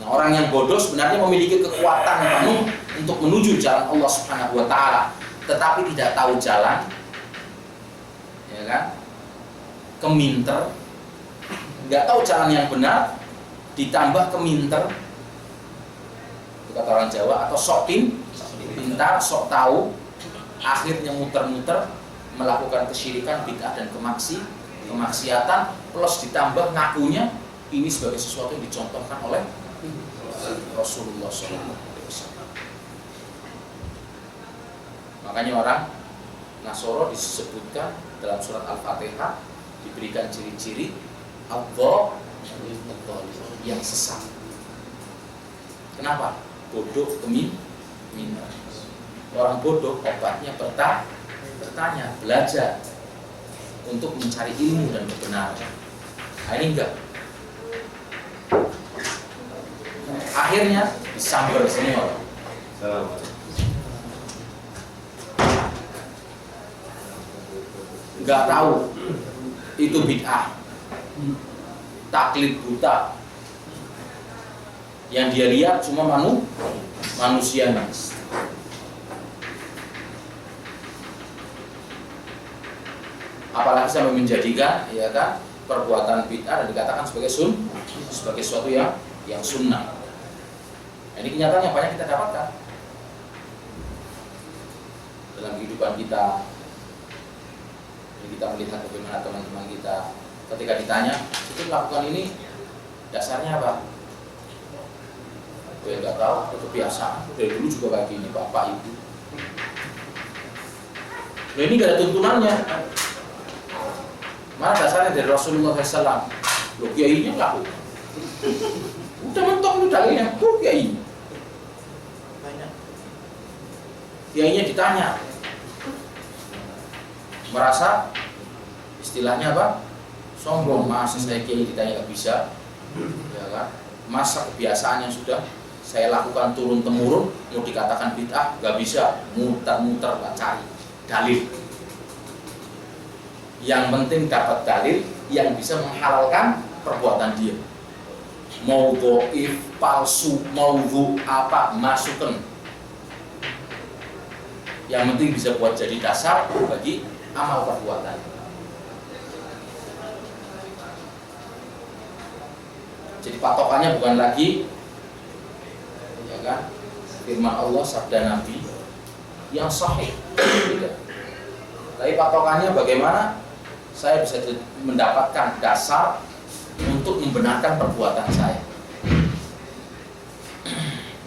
Nah, orang yang bodoh sebenarnya memiliki kekuatan penuh untuk menuju jalan Allah Subhanahu wa taala, tetapi tidak tahu jalan, ya kan? Keminter, nggak tahu jalan yang benar, ditambah keminter, itu kata orang Jawa, atau sok pintar, sok tahu, akhirnya muter-muter melakukan kesyirikan, bid'ah dan kemaksiatan, plus ditambah ngakunya ini sebagai sesuatu yang dicontohkan oleh Rasulullah SAW. Makanya orang Nasoro disebutkan dalam surat Al-Fatihah, diberikan ciri-ciri Allah yang sesat. Kenapa? Bodoh, keminter. Orang bodoh obatnya bertanya, belajar untuk mencari ilmu dan kebenaran. Nah, ini enggak. Akhirnya disambar semua. Enggak tahu itu bid'ah, taklid buta. Yang dia lihat cuma manusianya. Apalagi sampai menjadikan, ya kan, perbuatan bid'ah dan dikatakan sebagai sesuatu yang sunnah. Ini kenyataan yang banyak kita dapatkan dalam kehidupan kita. Jadi kita melihat bagaimana teman-teman kita ketika ditanya, itu melakukan ini dasarnya apa? Gue nggak tahu, itu kebiasaan. Dari dulu juga kayak gini, bapak ibu. Nah, ini nggak ada tuntunannya. Mana dasarnya dari Rasulullah SAW? Loh, kiainya laku. Udah mentok itu dalilnya, tuh kiai. Kiainya ditanya, merasa istilahnya apa? Sombong. Masa saya kiai ditanya nggak bisa, ya kan? Masa kebiasaan yang sudah saya lakukan turun temurun mau dikatakan bid'ah nggak bisa, muter-muter nggak cari dalil. Yang penting dapat dalil yang bisa menghalalkan perbuatan dia. Mau dhaif, palsu, maudhu, apa, masukkan. Yang penting bisa buat jadi dasar bagi amal perbuatan. Jadi patokannya bukan lagi, ya kan, firman Allah, sabda Nabi yang sahih, tidak. Tapi patokannya bagaimana saya bisa mendapatkan dasar untuk membenarkan perbuatan saya.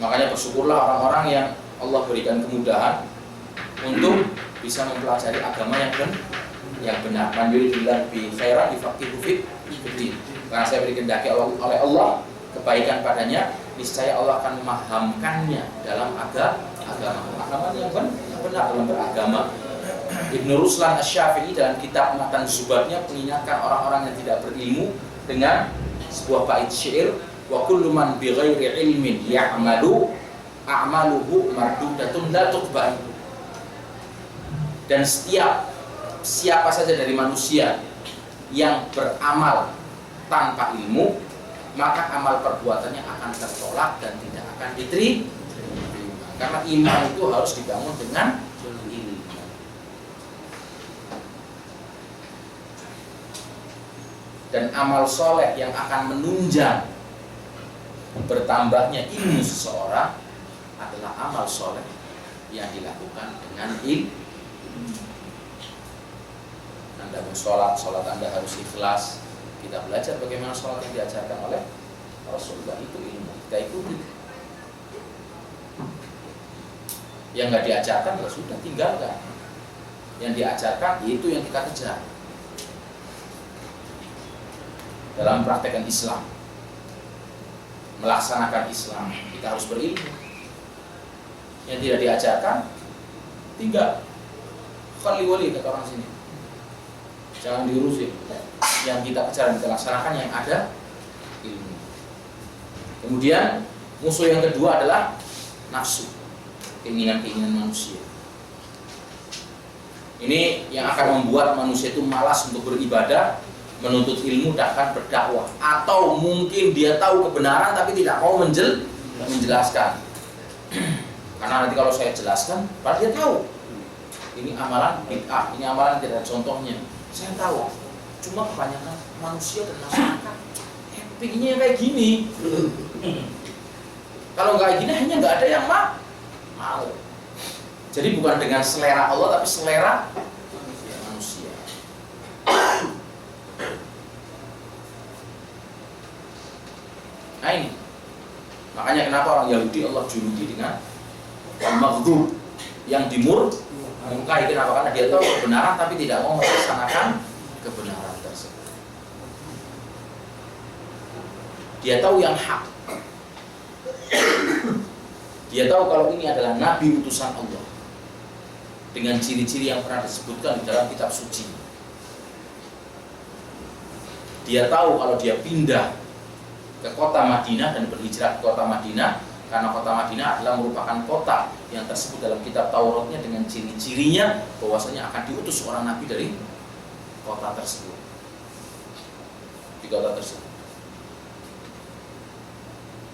Makanya bersyukurlah orang-orang yang Allah berikan kemudahan untuk bisa mempelajari agama yang benar. Man yuridillahu bihi khairan yufaqihuhu fid-din. Karena saya beri kehendaki oleh Allah kebaikan padanya, niscaya Allah akan memahamkannya dalam agama yang benar dalam beragama. Ibnu Ruslan Asy-Syafi'i dalam kitab Matan Zubatnya mengingatkan orang-orang yang tidak berilmu dengan sebuah bait syair, wa kullu man bighairi ilmin ya'malu a'maluhu mardudatun la tuqbal. Dan siapa saja dari manusia yang beramal tanpa ilmu, maka amal perbuatannya akan tertolak dan tidak akan diterima. Karena iman itu harus dibangun dengan ilmu. Dan amal soleh yang akan menunjang bertambahnya ilmu seseorang adalah amal soleh yang dilakukan dengan ilmu. Anda mau sholat Anda harus ikhlas. Kita belajar bagaimana sholat yang diajarkan oleh Rasulullah, itu ilmu, kita ikuti. Yang nggak diajarkan ya sudah, tinggalkan. Yang diajarkan itu yang kita kejar dalam praktekkan Islam, melaksanakan Islam. Kita harus berilmu. Yang tidak diajarkan, tinggal. Khali-wali kata orang sini, jangan diurusin. Yang kita kejar dan kita laksanakan yang ada ilmu. Kemudian musuh yang kedua adalah nafsu, keinginan-keinginan manusia. Ini yang akan membuat manusia itu malas untuk beribadah, menuntut ilmu, bahkan berdakwah. Atau mungkin dia tahu kebenaran tapi tidak mau menjelaskan. Karena nanti kalau saya jelaskan, padahal dia tahu ini amalan bid'ah, ini amalan tidak ada contohnya. Saya tahu, cuma kebanyakan manusia dan masyarakat pinginnya kayak gini. Kalau nggak gini, hanya nggak ada yang mau. Jadi bukan dengan selera Allah, tapi selera manusia. Nah ini, makanya kenapa orang Yahudi Allah juluki dengan al-maghdub, yang dimurkai. Kenapa? Karena dia tahu kebenaran tapi tidak mau melaksanakan kebenaran tersebut. Dia tahu yang hak. Dia tahu kalau ini adalah nabi utusan Allah dengan ciri-ciri yang pernah disebutkan di dalam kitab suci. Dia tahu kalau dia pindah ke kota Madinah dan berhijrah ke kota Madinah, karena kota Madinah adalah merupakan kota yang tersebut dalam kitab Tauratnya dengan ciri-cirinya bahwasanya akan diutus seorang nabi dari kota tersebut, di kota tersebut.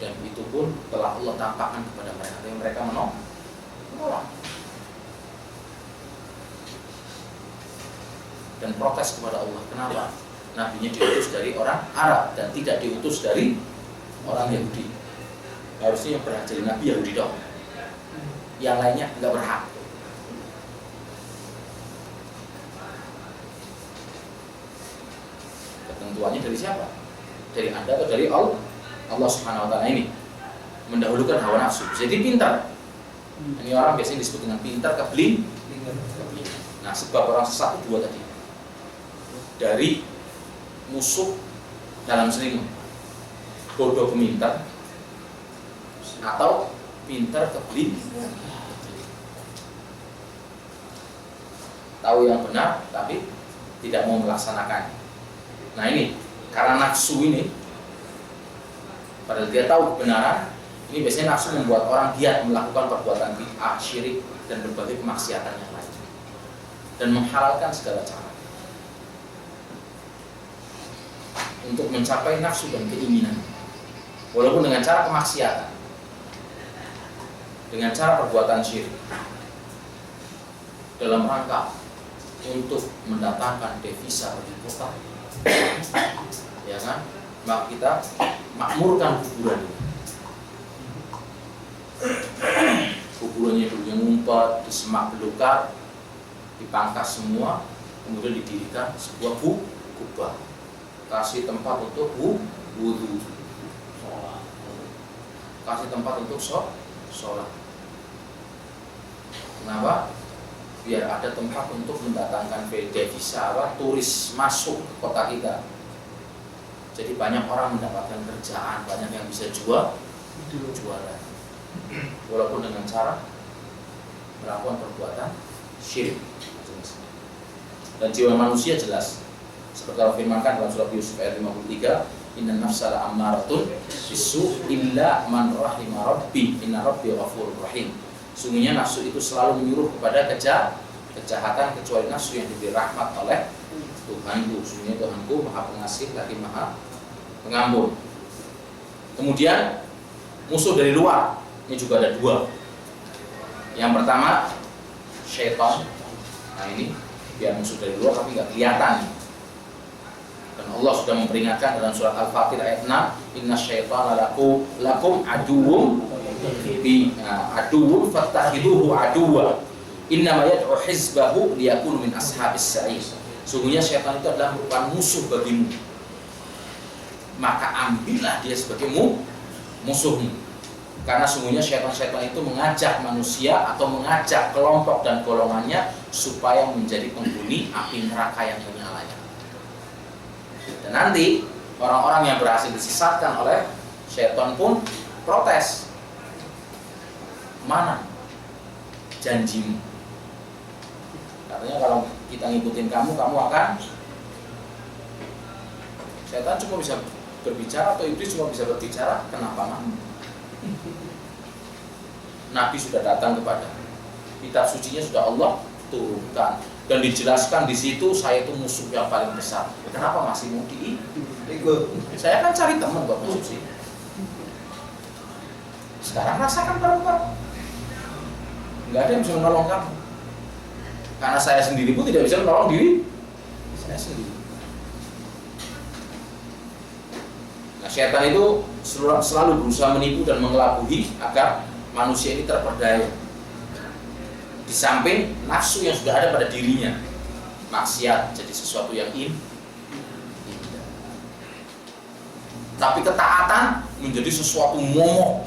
Dan itu pun telah Allah tampakkan kepada mereka, tapi mereka menolak dan protes kepada Allah. Kenapa? Nabinya diutus dari orang Arab dan tidak diutus dari orang Yahudi. Harusnya yang berhak jadi nabi Yahudi dong, yang lainnya nggak berhak. Ketentuannya dari siapa? Dari Anda atau dari Allah Subhanahu wa ta'ala? Ini mendahulukan hawa nafsu. Jadi pintar. Ini orang biasanya disebut dengan pintar kebling. Nah, sebab orang sesat itu dua tadi. Dari musuh dalam selimut, bodoh pemintar, atau pintar kebling. Tahu yang benar tapi tidak mau melaksanakan. Nah ini, karena nafsu ini, padahal dia tahu kebenaran, ini biasanya nafsu membuat orang giat melakukan perbuatan bid'ah, syirik, dan berbagai kemaksiatan yang lain, dan menghalalkan segala cara untuk mencapai nafsu dan keinginan, walaupun dengan cara kemaksiatan, dengan cara perbuatan syirik, dalam rangka untuk mendatangkan devisa bagi kota, ya kan? Maka kita makmurkan kuburan. Kuburannya dulunya ngumpet, di semak belukar, dipangkas semua, kemudian didirikan sebuah kubah, kasih tempat untuk wudhu, kasih tempat untuk sholat. Kenapa? Biar ada tempat untuk mendatangkan devisa turis masuk ke kota kita. Jadi banyak orang mendapatkan kerjaan, banyak yang bisa jualan, walaupun dengan cara melakukan perbuatan syirik. Dan jiwa manusia jelas seperti Allah firmankan dalam surat Yusuf ayat 53, inna nafsa la'ammaratun bisu illa man rahima rabbi inna rabbi ghafurur rahim. Sungguhnya nafsu itu selalu menyuruh kepada kejahatan kecuali nafsu yang diberi rahmat oleh Tuhanku. Sungguhnya Tuhanku Maha Pengasih lagi Maha Pengampun. Kemudian musuh dari luar ini juga ada dua. Yang pertama syaitan. Nah ini biar musuh dari luar tapi nggak kelihatan. Dan Allah sudah memperingatkan dalam surat Al-Fatir ayat 6, inna syaitana lakum aduwwum aduwwum fattakhidhuhu aduwwa innama yad'u hizbahu liyakunu min ashabis sa'ir. Sungguhnya syaitan itu adalah merupakan musuh bagimu, maka ambillah dia sebagai musuhmu. Karena sungguhnya syaitan-syaitan itu mengajak manusia atau mengajak kelompok dan golongannya supaya menjadi penghuni api neraka yang menyalanya. Dan nanti orang-orang yang berhasil disesatkan oleh syaitan pun protes. Mana janjimu? Katanya kalau kita ngikutin kamu akan. Syaitan cuma bisa berbicara atau iblis cuma bisa berbicara, kenapa kamu? Nabi sudah datang kepada, kitab sucinya sudah Allah turunkan dan dijelaskan di situ saya itu musuh yang paling besar. Kenapa masih mau diikut? Saya kan cari teman buat masuk sini. Sekarang rasakan bareng-bareng. Nggak ada yang bisa menolong kamu. Karena saya sendiri pun tidak bisa menolong diri saya sendiri. Nah, syaitan itu selalu berusaha menipu dan mengelabui agar manusia ini terperdaya. Di samping nafsu yang sudah ada pada dirinya, maksiat jadi sesuatu yang indah. Tapi ketaatan menjadi sesuatu momok.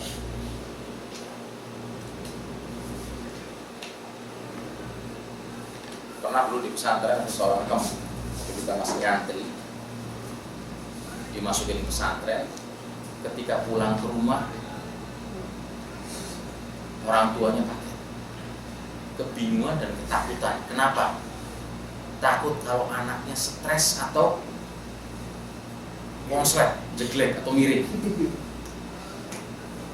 Pernah dulu di pesantren ada seorang kaum ketika masih nyantri, dimasukin di pesantren. Ketika pulang ke rumah, orang tuanya kaget, kebingungan dan ketakutan. Kenapa? Takut kalau anaknya stres atau konslet, jelek atau mirip.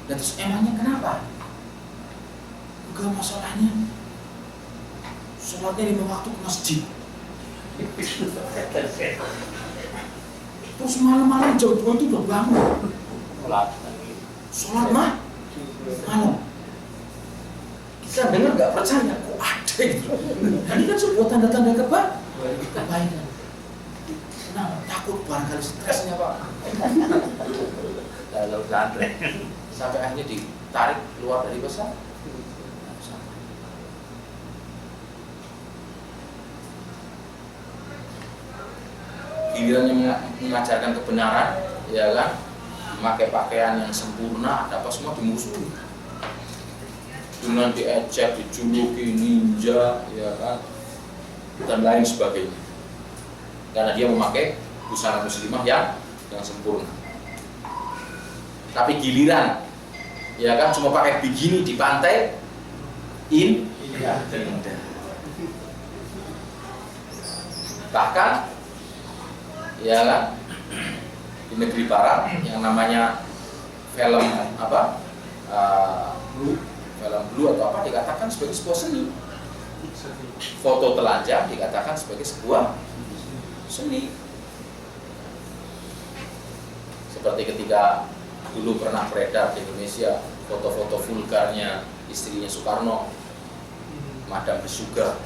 Dan terus emangnya kenapa? Enggak, masalahnya sholatnya 5 waktu ke masjid. Terus malam-malam jam 2 itu udah bangun sholat malam. Kita dengar nggak percaya, kok ada gitu. Ini kan sebuah tanda-tanda kebaikan. Nah, takut barangkali stresnya Pak. Kalau pesantren sampai akhirnya ditarik keluar dari pesantren. Gilirannya mengajarkan kebenaran, ya kan, memakai pakaian yang sempurna, ada apa semua dimusuhi. Dengan diejek, dijuluki ninja, ya kan, dan lain sebagainya. Karena dia memakai busana muslimah yang sempurna. Tapi giliran, ya kan, cuma pakai bikini di pantai, indah. Bahkan, ya kan, di negeri barat yang namanya film apa, film blue atau apa dikatakan sebagai sebuah seni. Foto telanjang dikatakan sebagai sebuah seni. Seperti ketika dulu pernah beredar di Indonesia foto-foto vulgarnya istrinya Soekarno, Madam Besuga.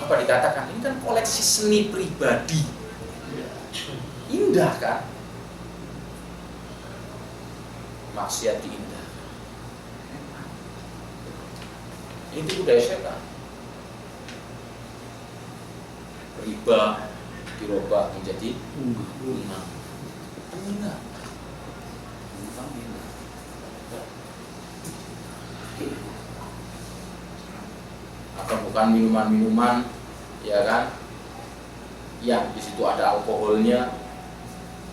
Apa dikatakan? Ini kan koleksi seni pribadi. Indah kan? Maksiat diindah. Itu budaya syaitan. riba dirubah menjadi bunga. Atau bukan minuman-minuman, ya kan? Yang di situ ada alkoholnya,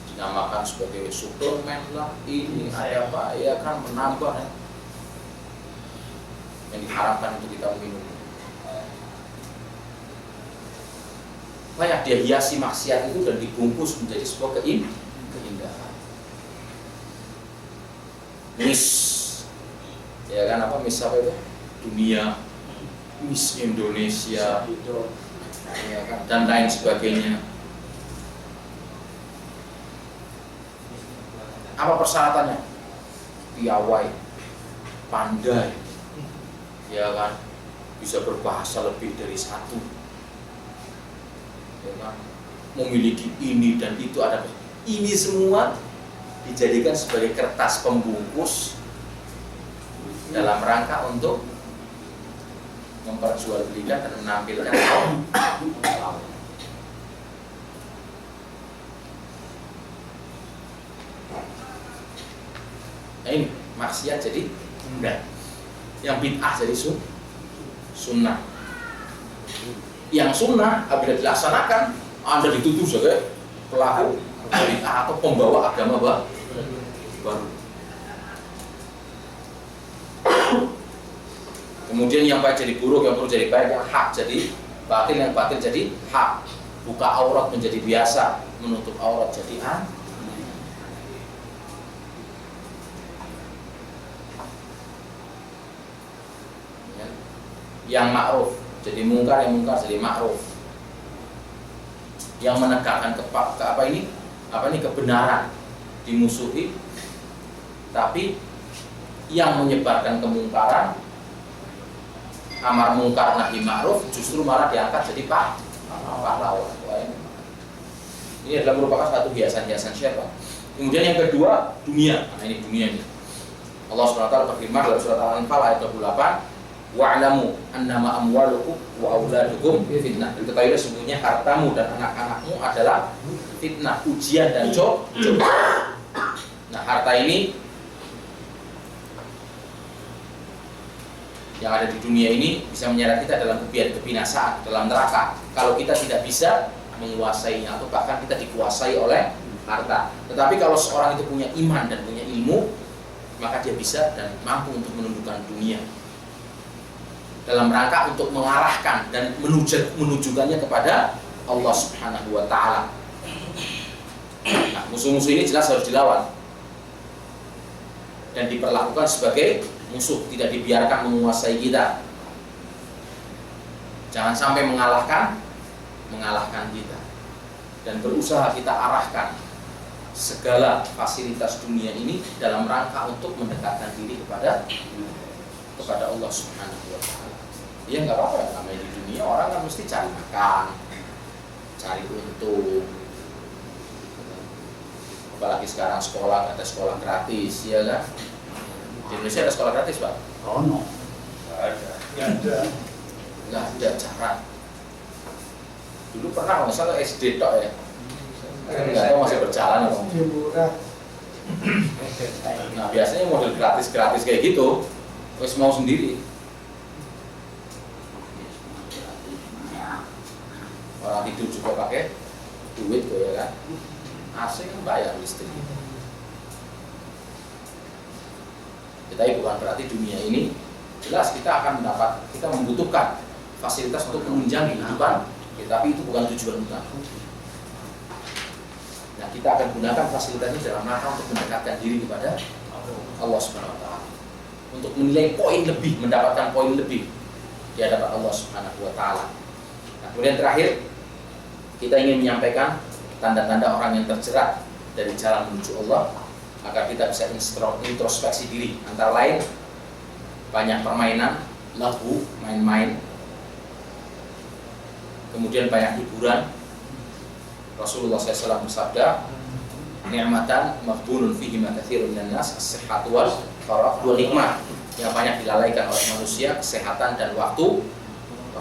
dinamakan sebagai suplemen lah, ini ada apa, ya kan, menambah yang diharapkan untuk kita minum. Layak dia hiasi maksiat itu dan dibungkus menjadi sebuah keindahan. Miss, ya kan, apa miss apa itu? Dunia, Miss Indonesia, ya kan, dan lain sebagainya. Apa persyaratannya? Piawai, pandai, ya kan, bisa berbahasa lebih dari satu, ya kan, memiliki ini dan itu ada. Ini semua dijadikan sebagai kertas pembungkus dalam rangka untuk memperjualbelikan dan menampilkan lawan. Nah ini maksiat jadi mudah, yang bid'ah jadi sunnah. Yang sunnah apabila dilaksanakan, Anda dituduh sebagai pelaku bid'ah atau pembawa agama baru. Kemudian yang baik jadi buruk, yang buruk jadi baik, yang hak jadi batil, yang batil jadi hak. Buka aurat menjadi biasa, menutup aurat jadi aneh. Yang ma'ruf jadi mungkar, yang mungkar jadi ma'ruf. Yang menegakkan kebenaran dimusuhi, tapi yang menyebarkan kemungkaran, amar mungkar nahi ma'ruf, justru malah diangkat jadi pahlawan. Ini adalah merupakan satu hiasan-hiasan syaitan. Kemudian yang kedua, dunia. Nah ini dunia ini. Allah SWT berfirman dalam surat Al-Anfal ayat 28, wa'lamu annama amwalukum wa auladukum fitnah. Diketahui sesungguhnya hartamu dan anak-anakmu adalah fitnah, ujian dan coba. Nah, harta ini yang ada di dunia ini bisa menyeret kita dalam kebinasaan, dalam neraka kalau kita tidak bisa menguasainya atau bahkan kita dikuasai oleh harta. Tetapi kalau seorang itu punya iman dan punya ilmu, maka dia bisa dan mampu untuk menundukkan dunia dalam rangka untuk mengarahkan dan menujukannya kepada Allah Subhanahu wa Ta'ala. Nah, musuh-musuh ini jelas harus dilawan dan diperlakukan sebagai musuh, tidak dibiarkan menguasai kita. Jangan sampai mengalahkan kita, dan berusaha kita arahkan segala fasilitas dunia ini dalam rangka untuk mendekatkan diri kepada Allah Subhanahu wa Ta'ala. Ya nggak apa-apa, namanya di dunia orang kan mesti cari makan, cari untung. Apalagi sekarang sekolah, ada sekolah gratis, ya kan? Di Indonesia ada sekolah gratis, Pak? Oh no, nggak ada cara. Dulu pernah misalnya SD tok ya, nggak tahu masih berjalan atau nah biasanya model gratis kayak gitu, wes mau sendiri. Orang hidup juga pakai duit kok, ya kan? AC kan bayar listrik. Tapi bukan berarti dunia ini jelas kita akan kita membutuhkan fasilitas untuk menunjang kehidupan, tapi itu bukan tujuan utama. Nah, kita akan gunakan fasilitas ini dalam rangka untuk mendekatkan diri kepada Allah Subhanahu wa Ta'ala, untuk menilai poin lebih, mendapatkan poin lebih di hadapan Allah Subhanahu wa Ta'ala. Nah, kemudian terakhir kita ingin menyampaikan tanda-tanda orang yang terjerat dari jalan menuju Allah, agar kita bisa introspeksi diri. Antara lain banyak permainan, lahu, main-main, kemudian banyak hiburan. Rasulullah SAW bersabda, ni'matan maghbunun fihi ma katsirun minan nas, as-sihhatu wal faragh. Dua nikmat yang banyak dilalaikan oleh manusia, kesehatan dan waktu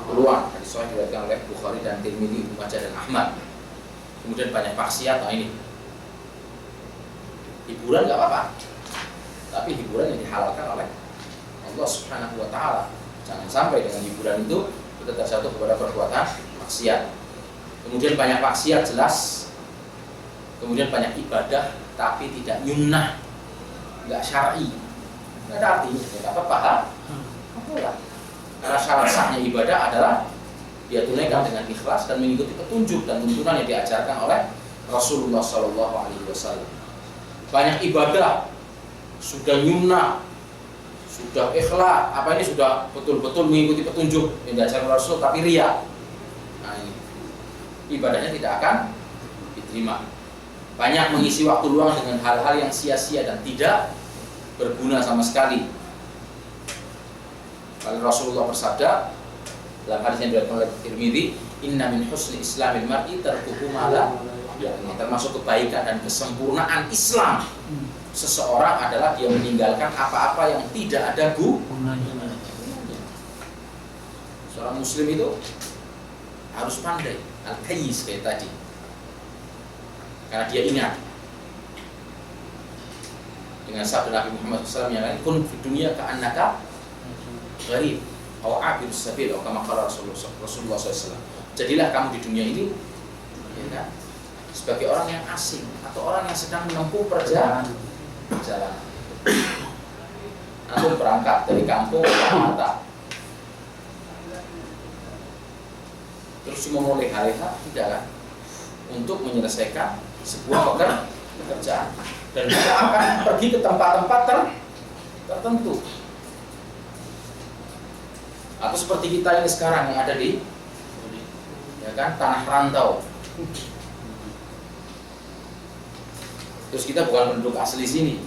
puluhan. Hadis sahih diriwayatkan oleh Bukhari dan Tirmidzi, Ibnu Majah dan Ahmad. Kemudian banyak maksiat. Nah ini hiburan nggak apa-apa, tapi hiburan yang dihalalkan oleh Allah Subhanahu wa Ta'ala. Jangan sampai dengan hiburan itu kita terjatuh kepada perbuatan maksiat. Kemudian banyak maksiat jelas. Kemudian banyak ibadah tapi tidak nyunnah, nggak syar'i, nggak ada artinya, nggak apa-apa. Karena syarat sahnya ibadah adalah dia tunaikan dengan ikhlas dan mengikuti petunjuk dan tuntunan yang diajarkan oleh Rasulullah SAW. Banyak ibadah sudah nyunnah, sudah ikhlas, apa ini sudah betul-betul mengikuti petunjuk yang diajarkan Rasul, tapi riya. Nah ini ibadahnya tidak akan diterima. Banyak mengisi waktu luang dengan hal-hal yang sia-sia dan tidak berguna sama sekali. Lalu Rasulullah bersabda dalam hadis yang diriwayatkan oleh Tirmidzi, "Inna min husni islamil mar'i tarkuhu ma la ya'ni." Termasuk kebaikan dan kesempurnaan Islam seseorang adalah dia meninggalkan apa-apa yang tidak ada gunanya. Seorang muslim itu harus pandai, al-kayyis kayak tadi. Karena dia ingat dengan sabda Nabi Muhammad SAW yang lain, "Kun fid dunya ka'annaka gharib aw 'abirus sabil," atau kama qala Rasulullah SAW. Jadilah kamu di dunia ini, ya kan, sebagai orang yang asing atau orang yang sedang menempuh perjalanan. Aku berangkat dari kampung ke Jakarta, terus cuma mulai hari-hari tidak kan, untuk menyelesaikan sebuah pekerjaan, dan kita akan pergi ke tempat-tempat tertentu. Atau seperti kita ini sekarang yang ada di, ya kan, tanah rantau. Terus kita bukan penduduk asli sini.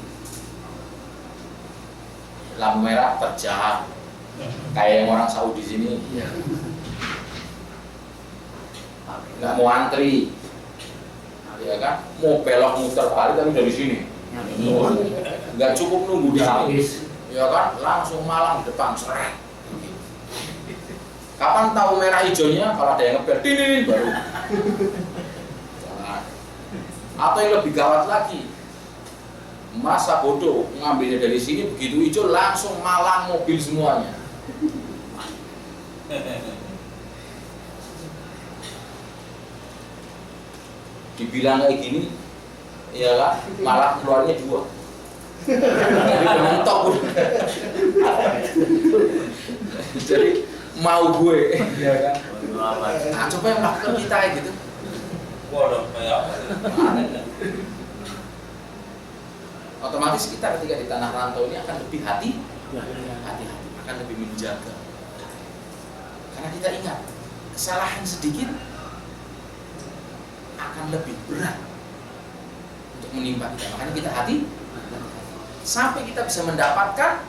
Lampu merah terjang, kayak yang orang Saudi sini, nggak mau antri, ya kan, mau belok muter balik tapi dari sini, nggak cukup nunggu di sini, ya kan, langsung malang di depan, seret. Kapan tahu merah hijaunya? Kalau ada yang ngebel, dinin baru. Jangan. Atau yang lebih gawat lagi, masa bodoh ngambilnya dari sini, begitu hijau langsung malang mobil semuanya. Dibilang kayak gini, ya kan, malah keluarnya dua. Jadi mentok. Jadi mau gue, ya kan. Nah, coba yang melakukan kita gitu. Otomatis kita ketika di tanah rantau ini akan lebih hati-hati, akan lebih menjaga. Karena kita ingat, kesalahan sedikit akan lebih berat untuk menimpa kita. Makanya kita hati sampai kita bisa mendapatkan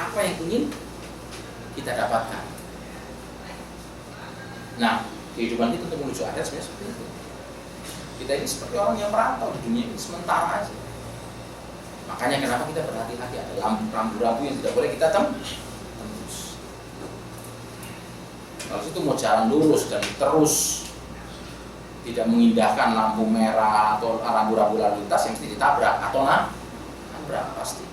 apa yang ingin kita dapatkan. Nah, kehidupan kita untuk menuju akhirat sebenarnya seperti itu. Kita ini seperti orang yang merantau di dunia ini sementara aja. Makanya kenapa kita berhati-hati, ada rambu-rambu yang tidak boleh kita tembus. Kalau itu mau jalan lurus dan terus tidak mengindahkan lampu merah atau rambu-rambu lalu lintas, yang mesti ditabrak atau nabrak pasti.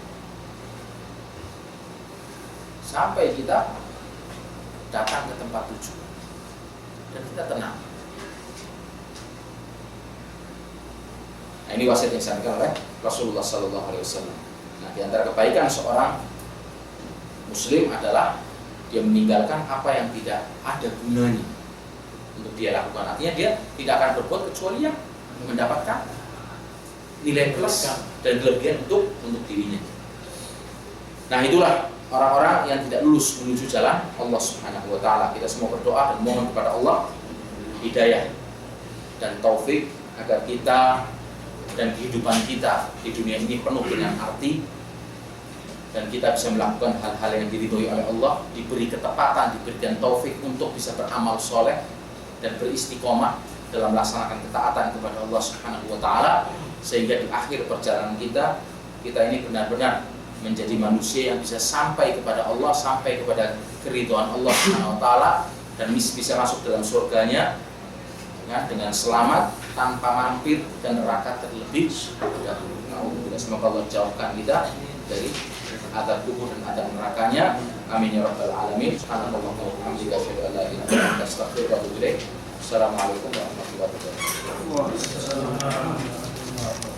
Sampai kita datang ke tempat tujuan dan kita tenang. Nah, ini wasiat yang disampaikan oleh Rasulullah SAW. Nah, di antara kebaikan seorang Muslim adalah dia meninggalkan apa yang tidak ada gunanya untuk dia lakukan. Artinya dia tidak akan berbuat kecuali yang mendapatkan nilai plus dan kelebihan untuk dirinya. Nah, itulah orang-orang yang tidak lulus menuju jalan Allah Subhanahu wa Ta'ala. Kita semua berdoa dan mohon kepada Allah hidayah dan taufik agar kita dan kehidupan kita di dunia ini penuh dengan arti, dan kita bisa melakukan hal-hal yang diridhoi oleh Allah, diberi ketepatan, diberikan taufik untuk bisa beramal soleh dan beristiqomah dalam melaksanakan ketaatan kepada Allah Subhanahu wa Ta'ala, sehingga di akhir perjalanan kita ini benar-benar menjadi manusia yang bisa sampai kepada Allah, sampai kepada keridhaan Allah Subhanahu wa taala, dan bisa masuk dalam surganya ya, dengan selamat tanpa mampir ke neraka terlebih dahulu. Semoga Allah jauhkan kita dari azab kubur dan azab nerakanya. Amin ya rabbal alamin. Subhanallah wa bihamdihi asyhadu an la ilaha illa anta astaghfiruka wa atubu ilaik. Assalamualaikum warahmatullahi wabarakatuh.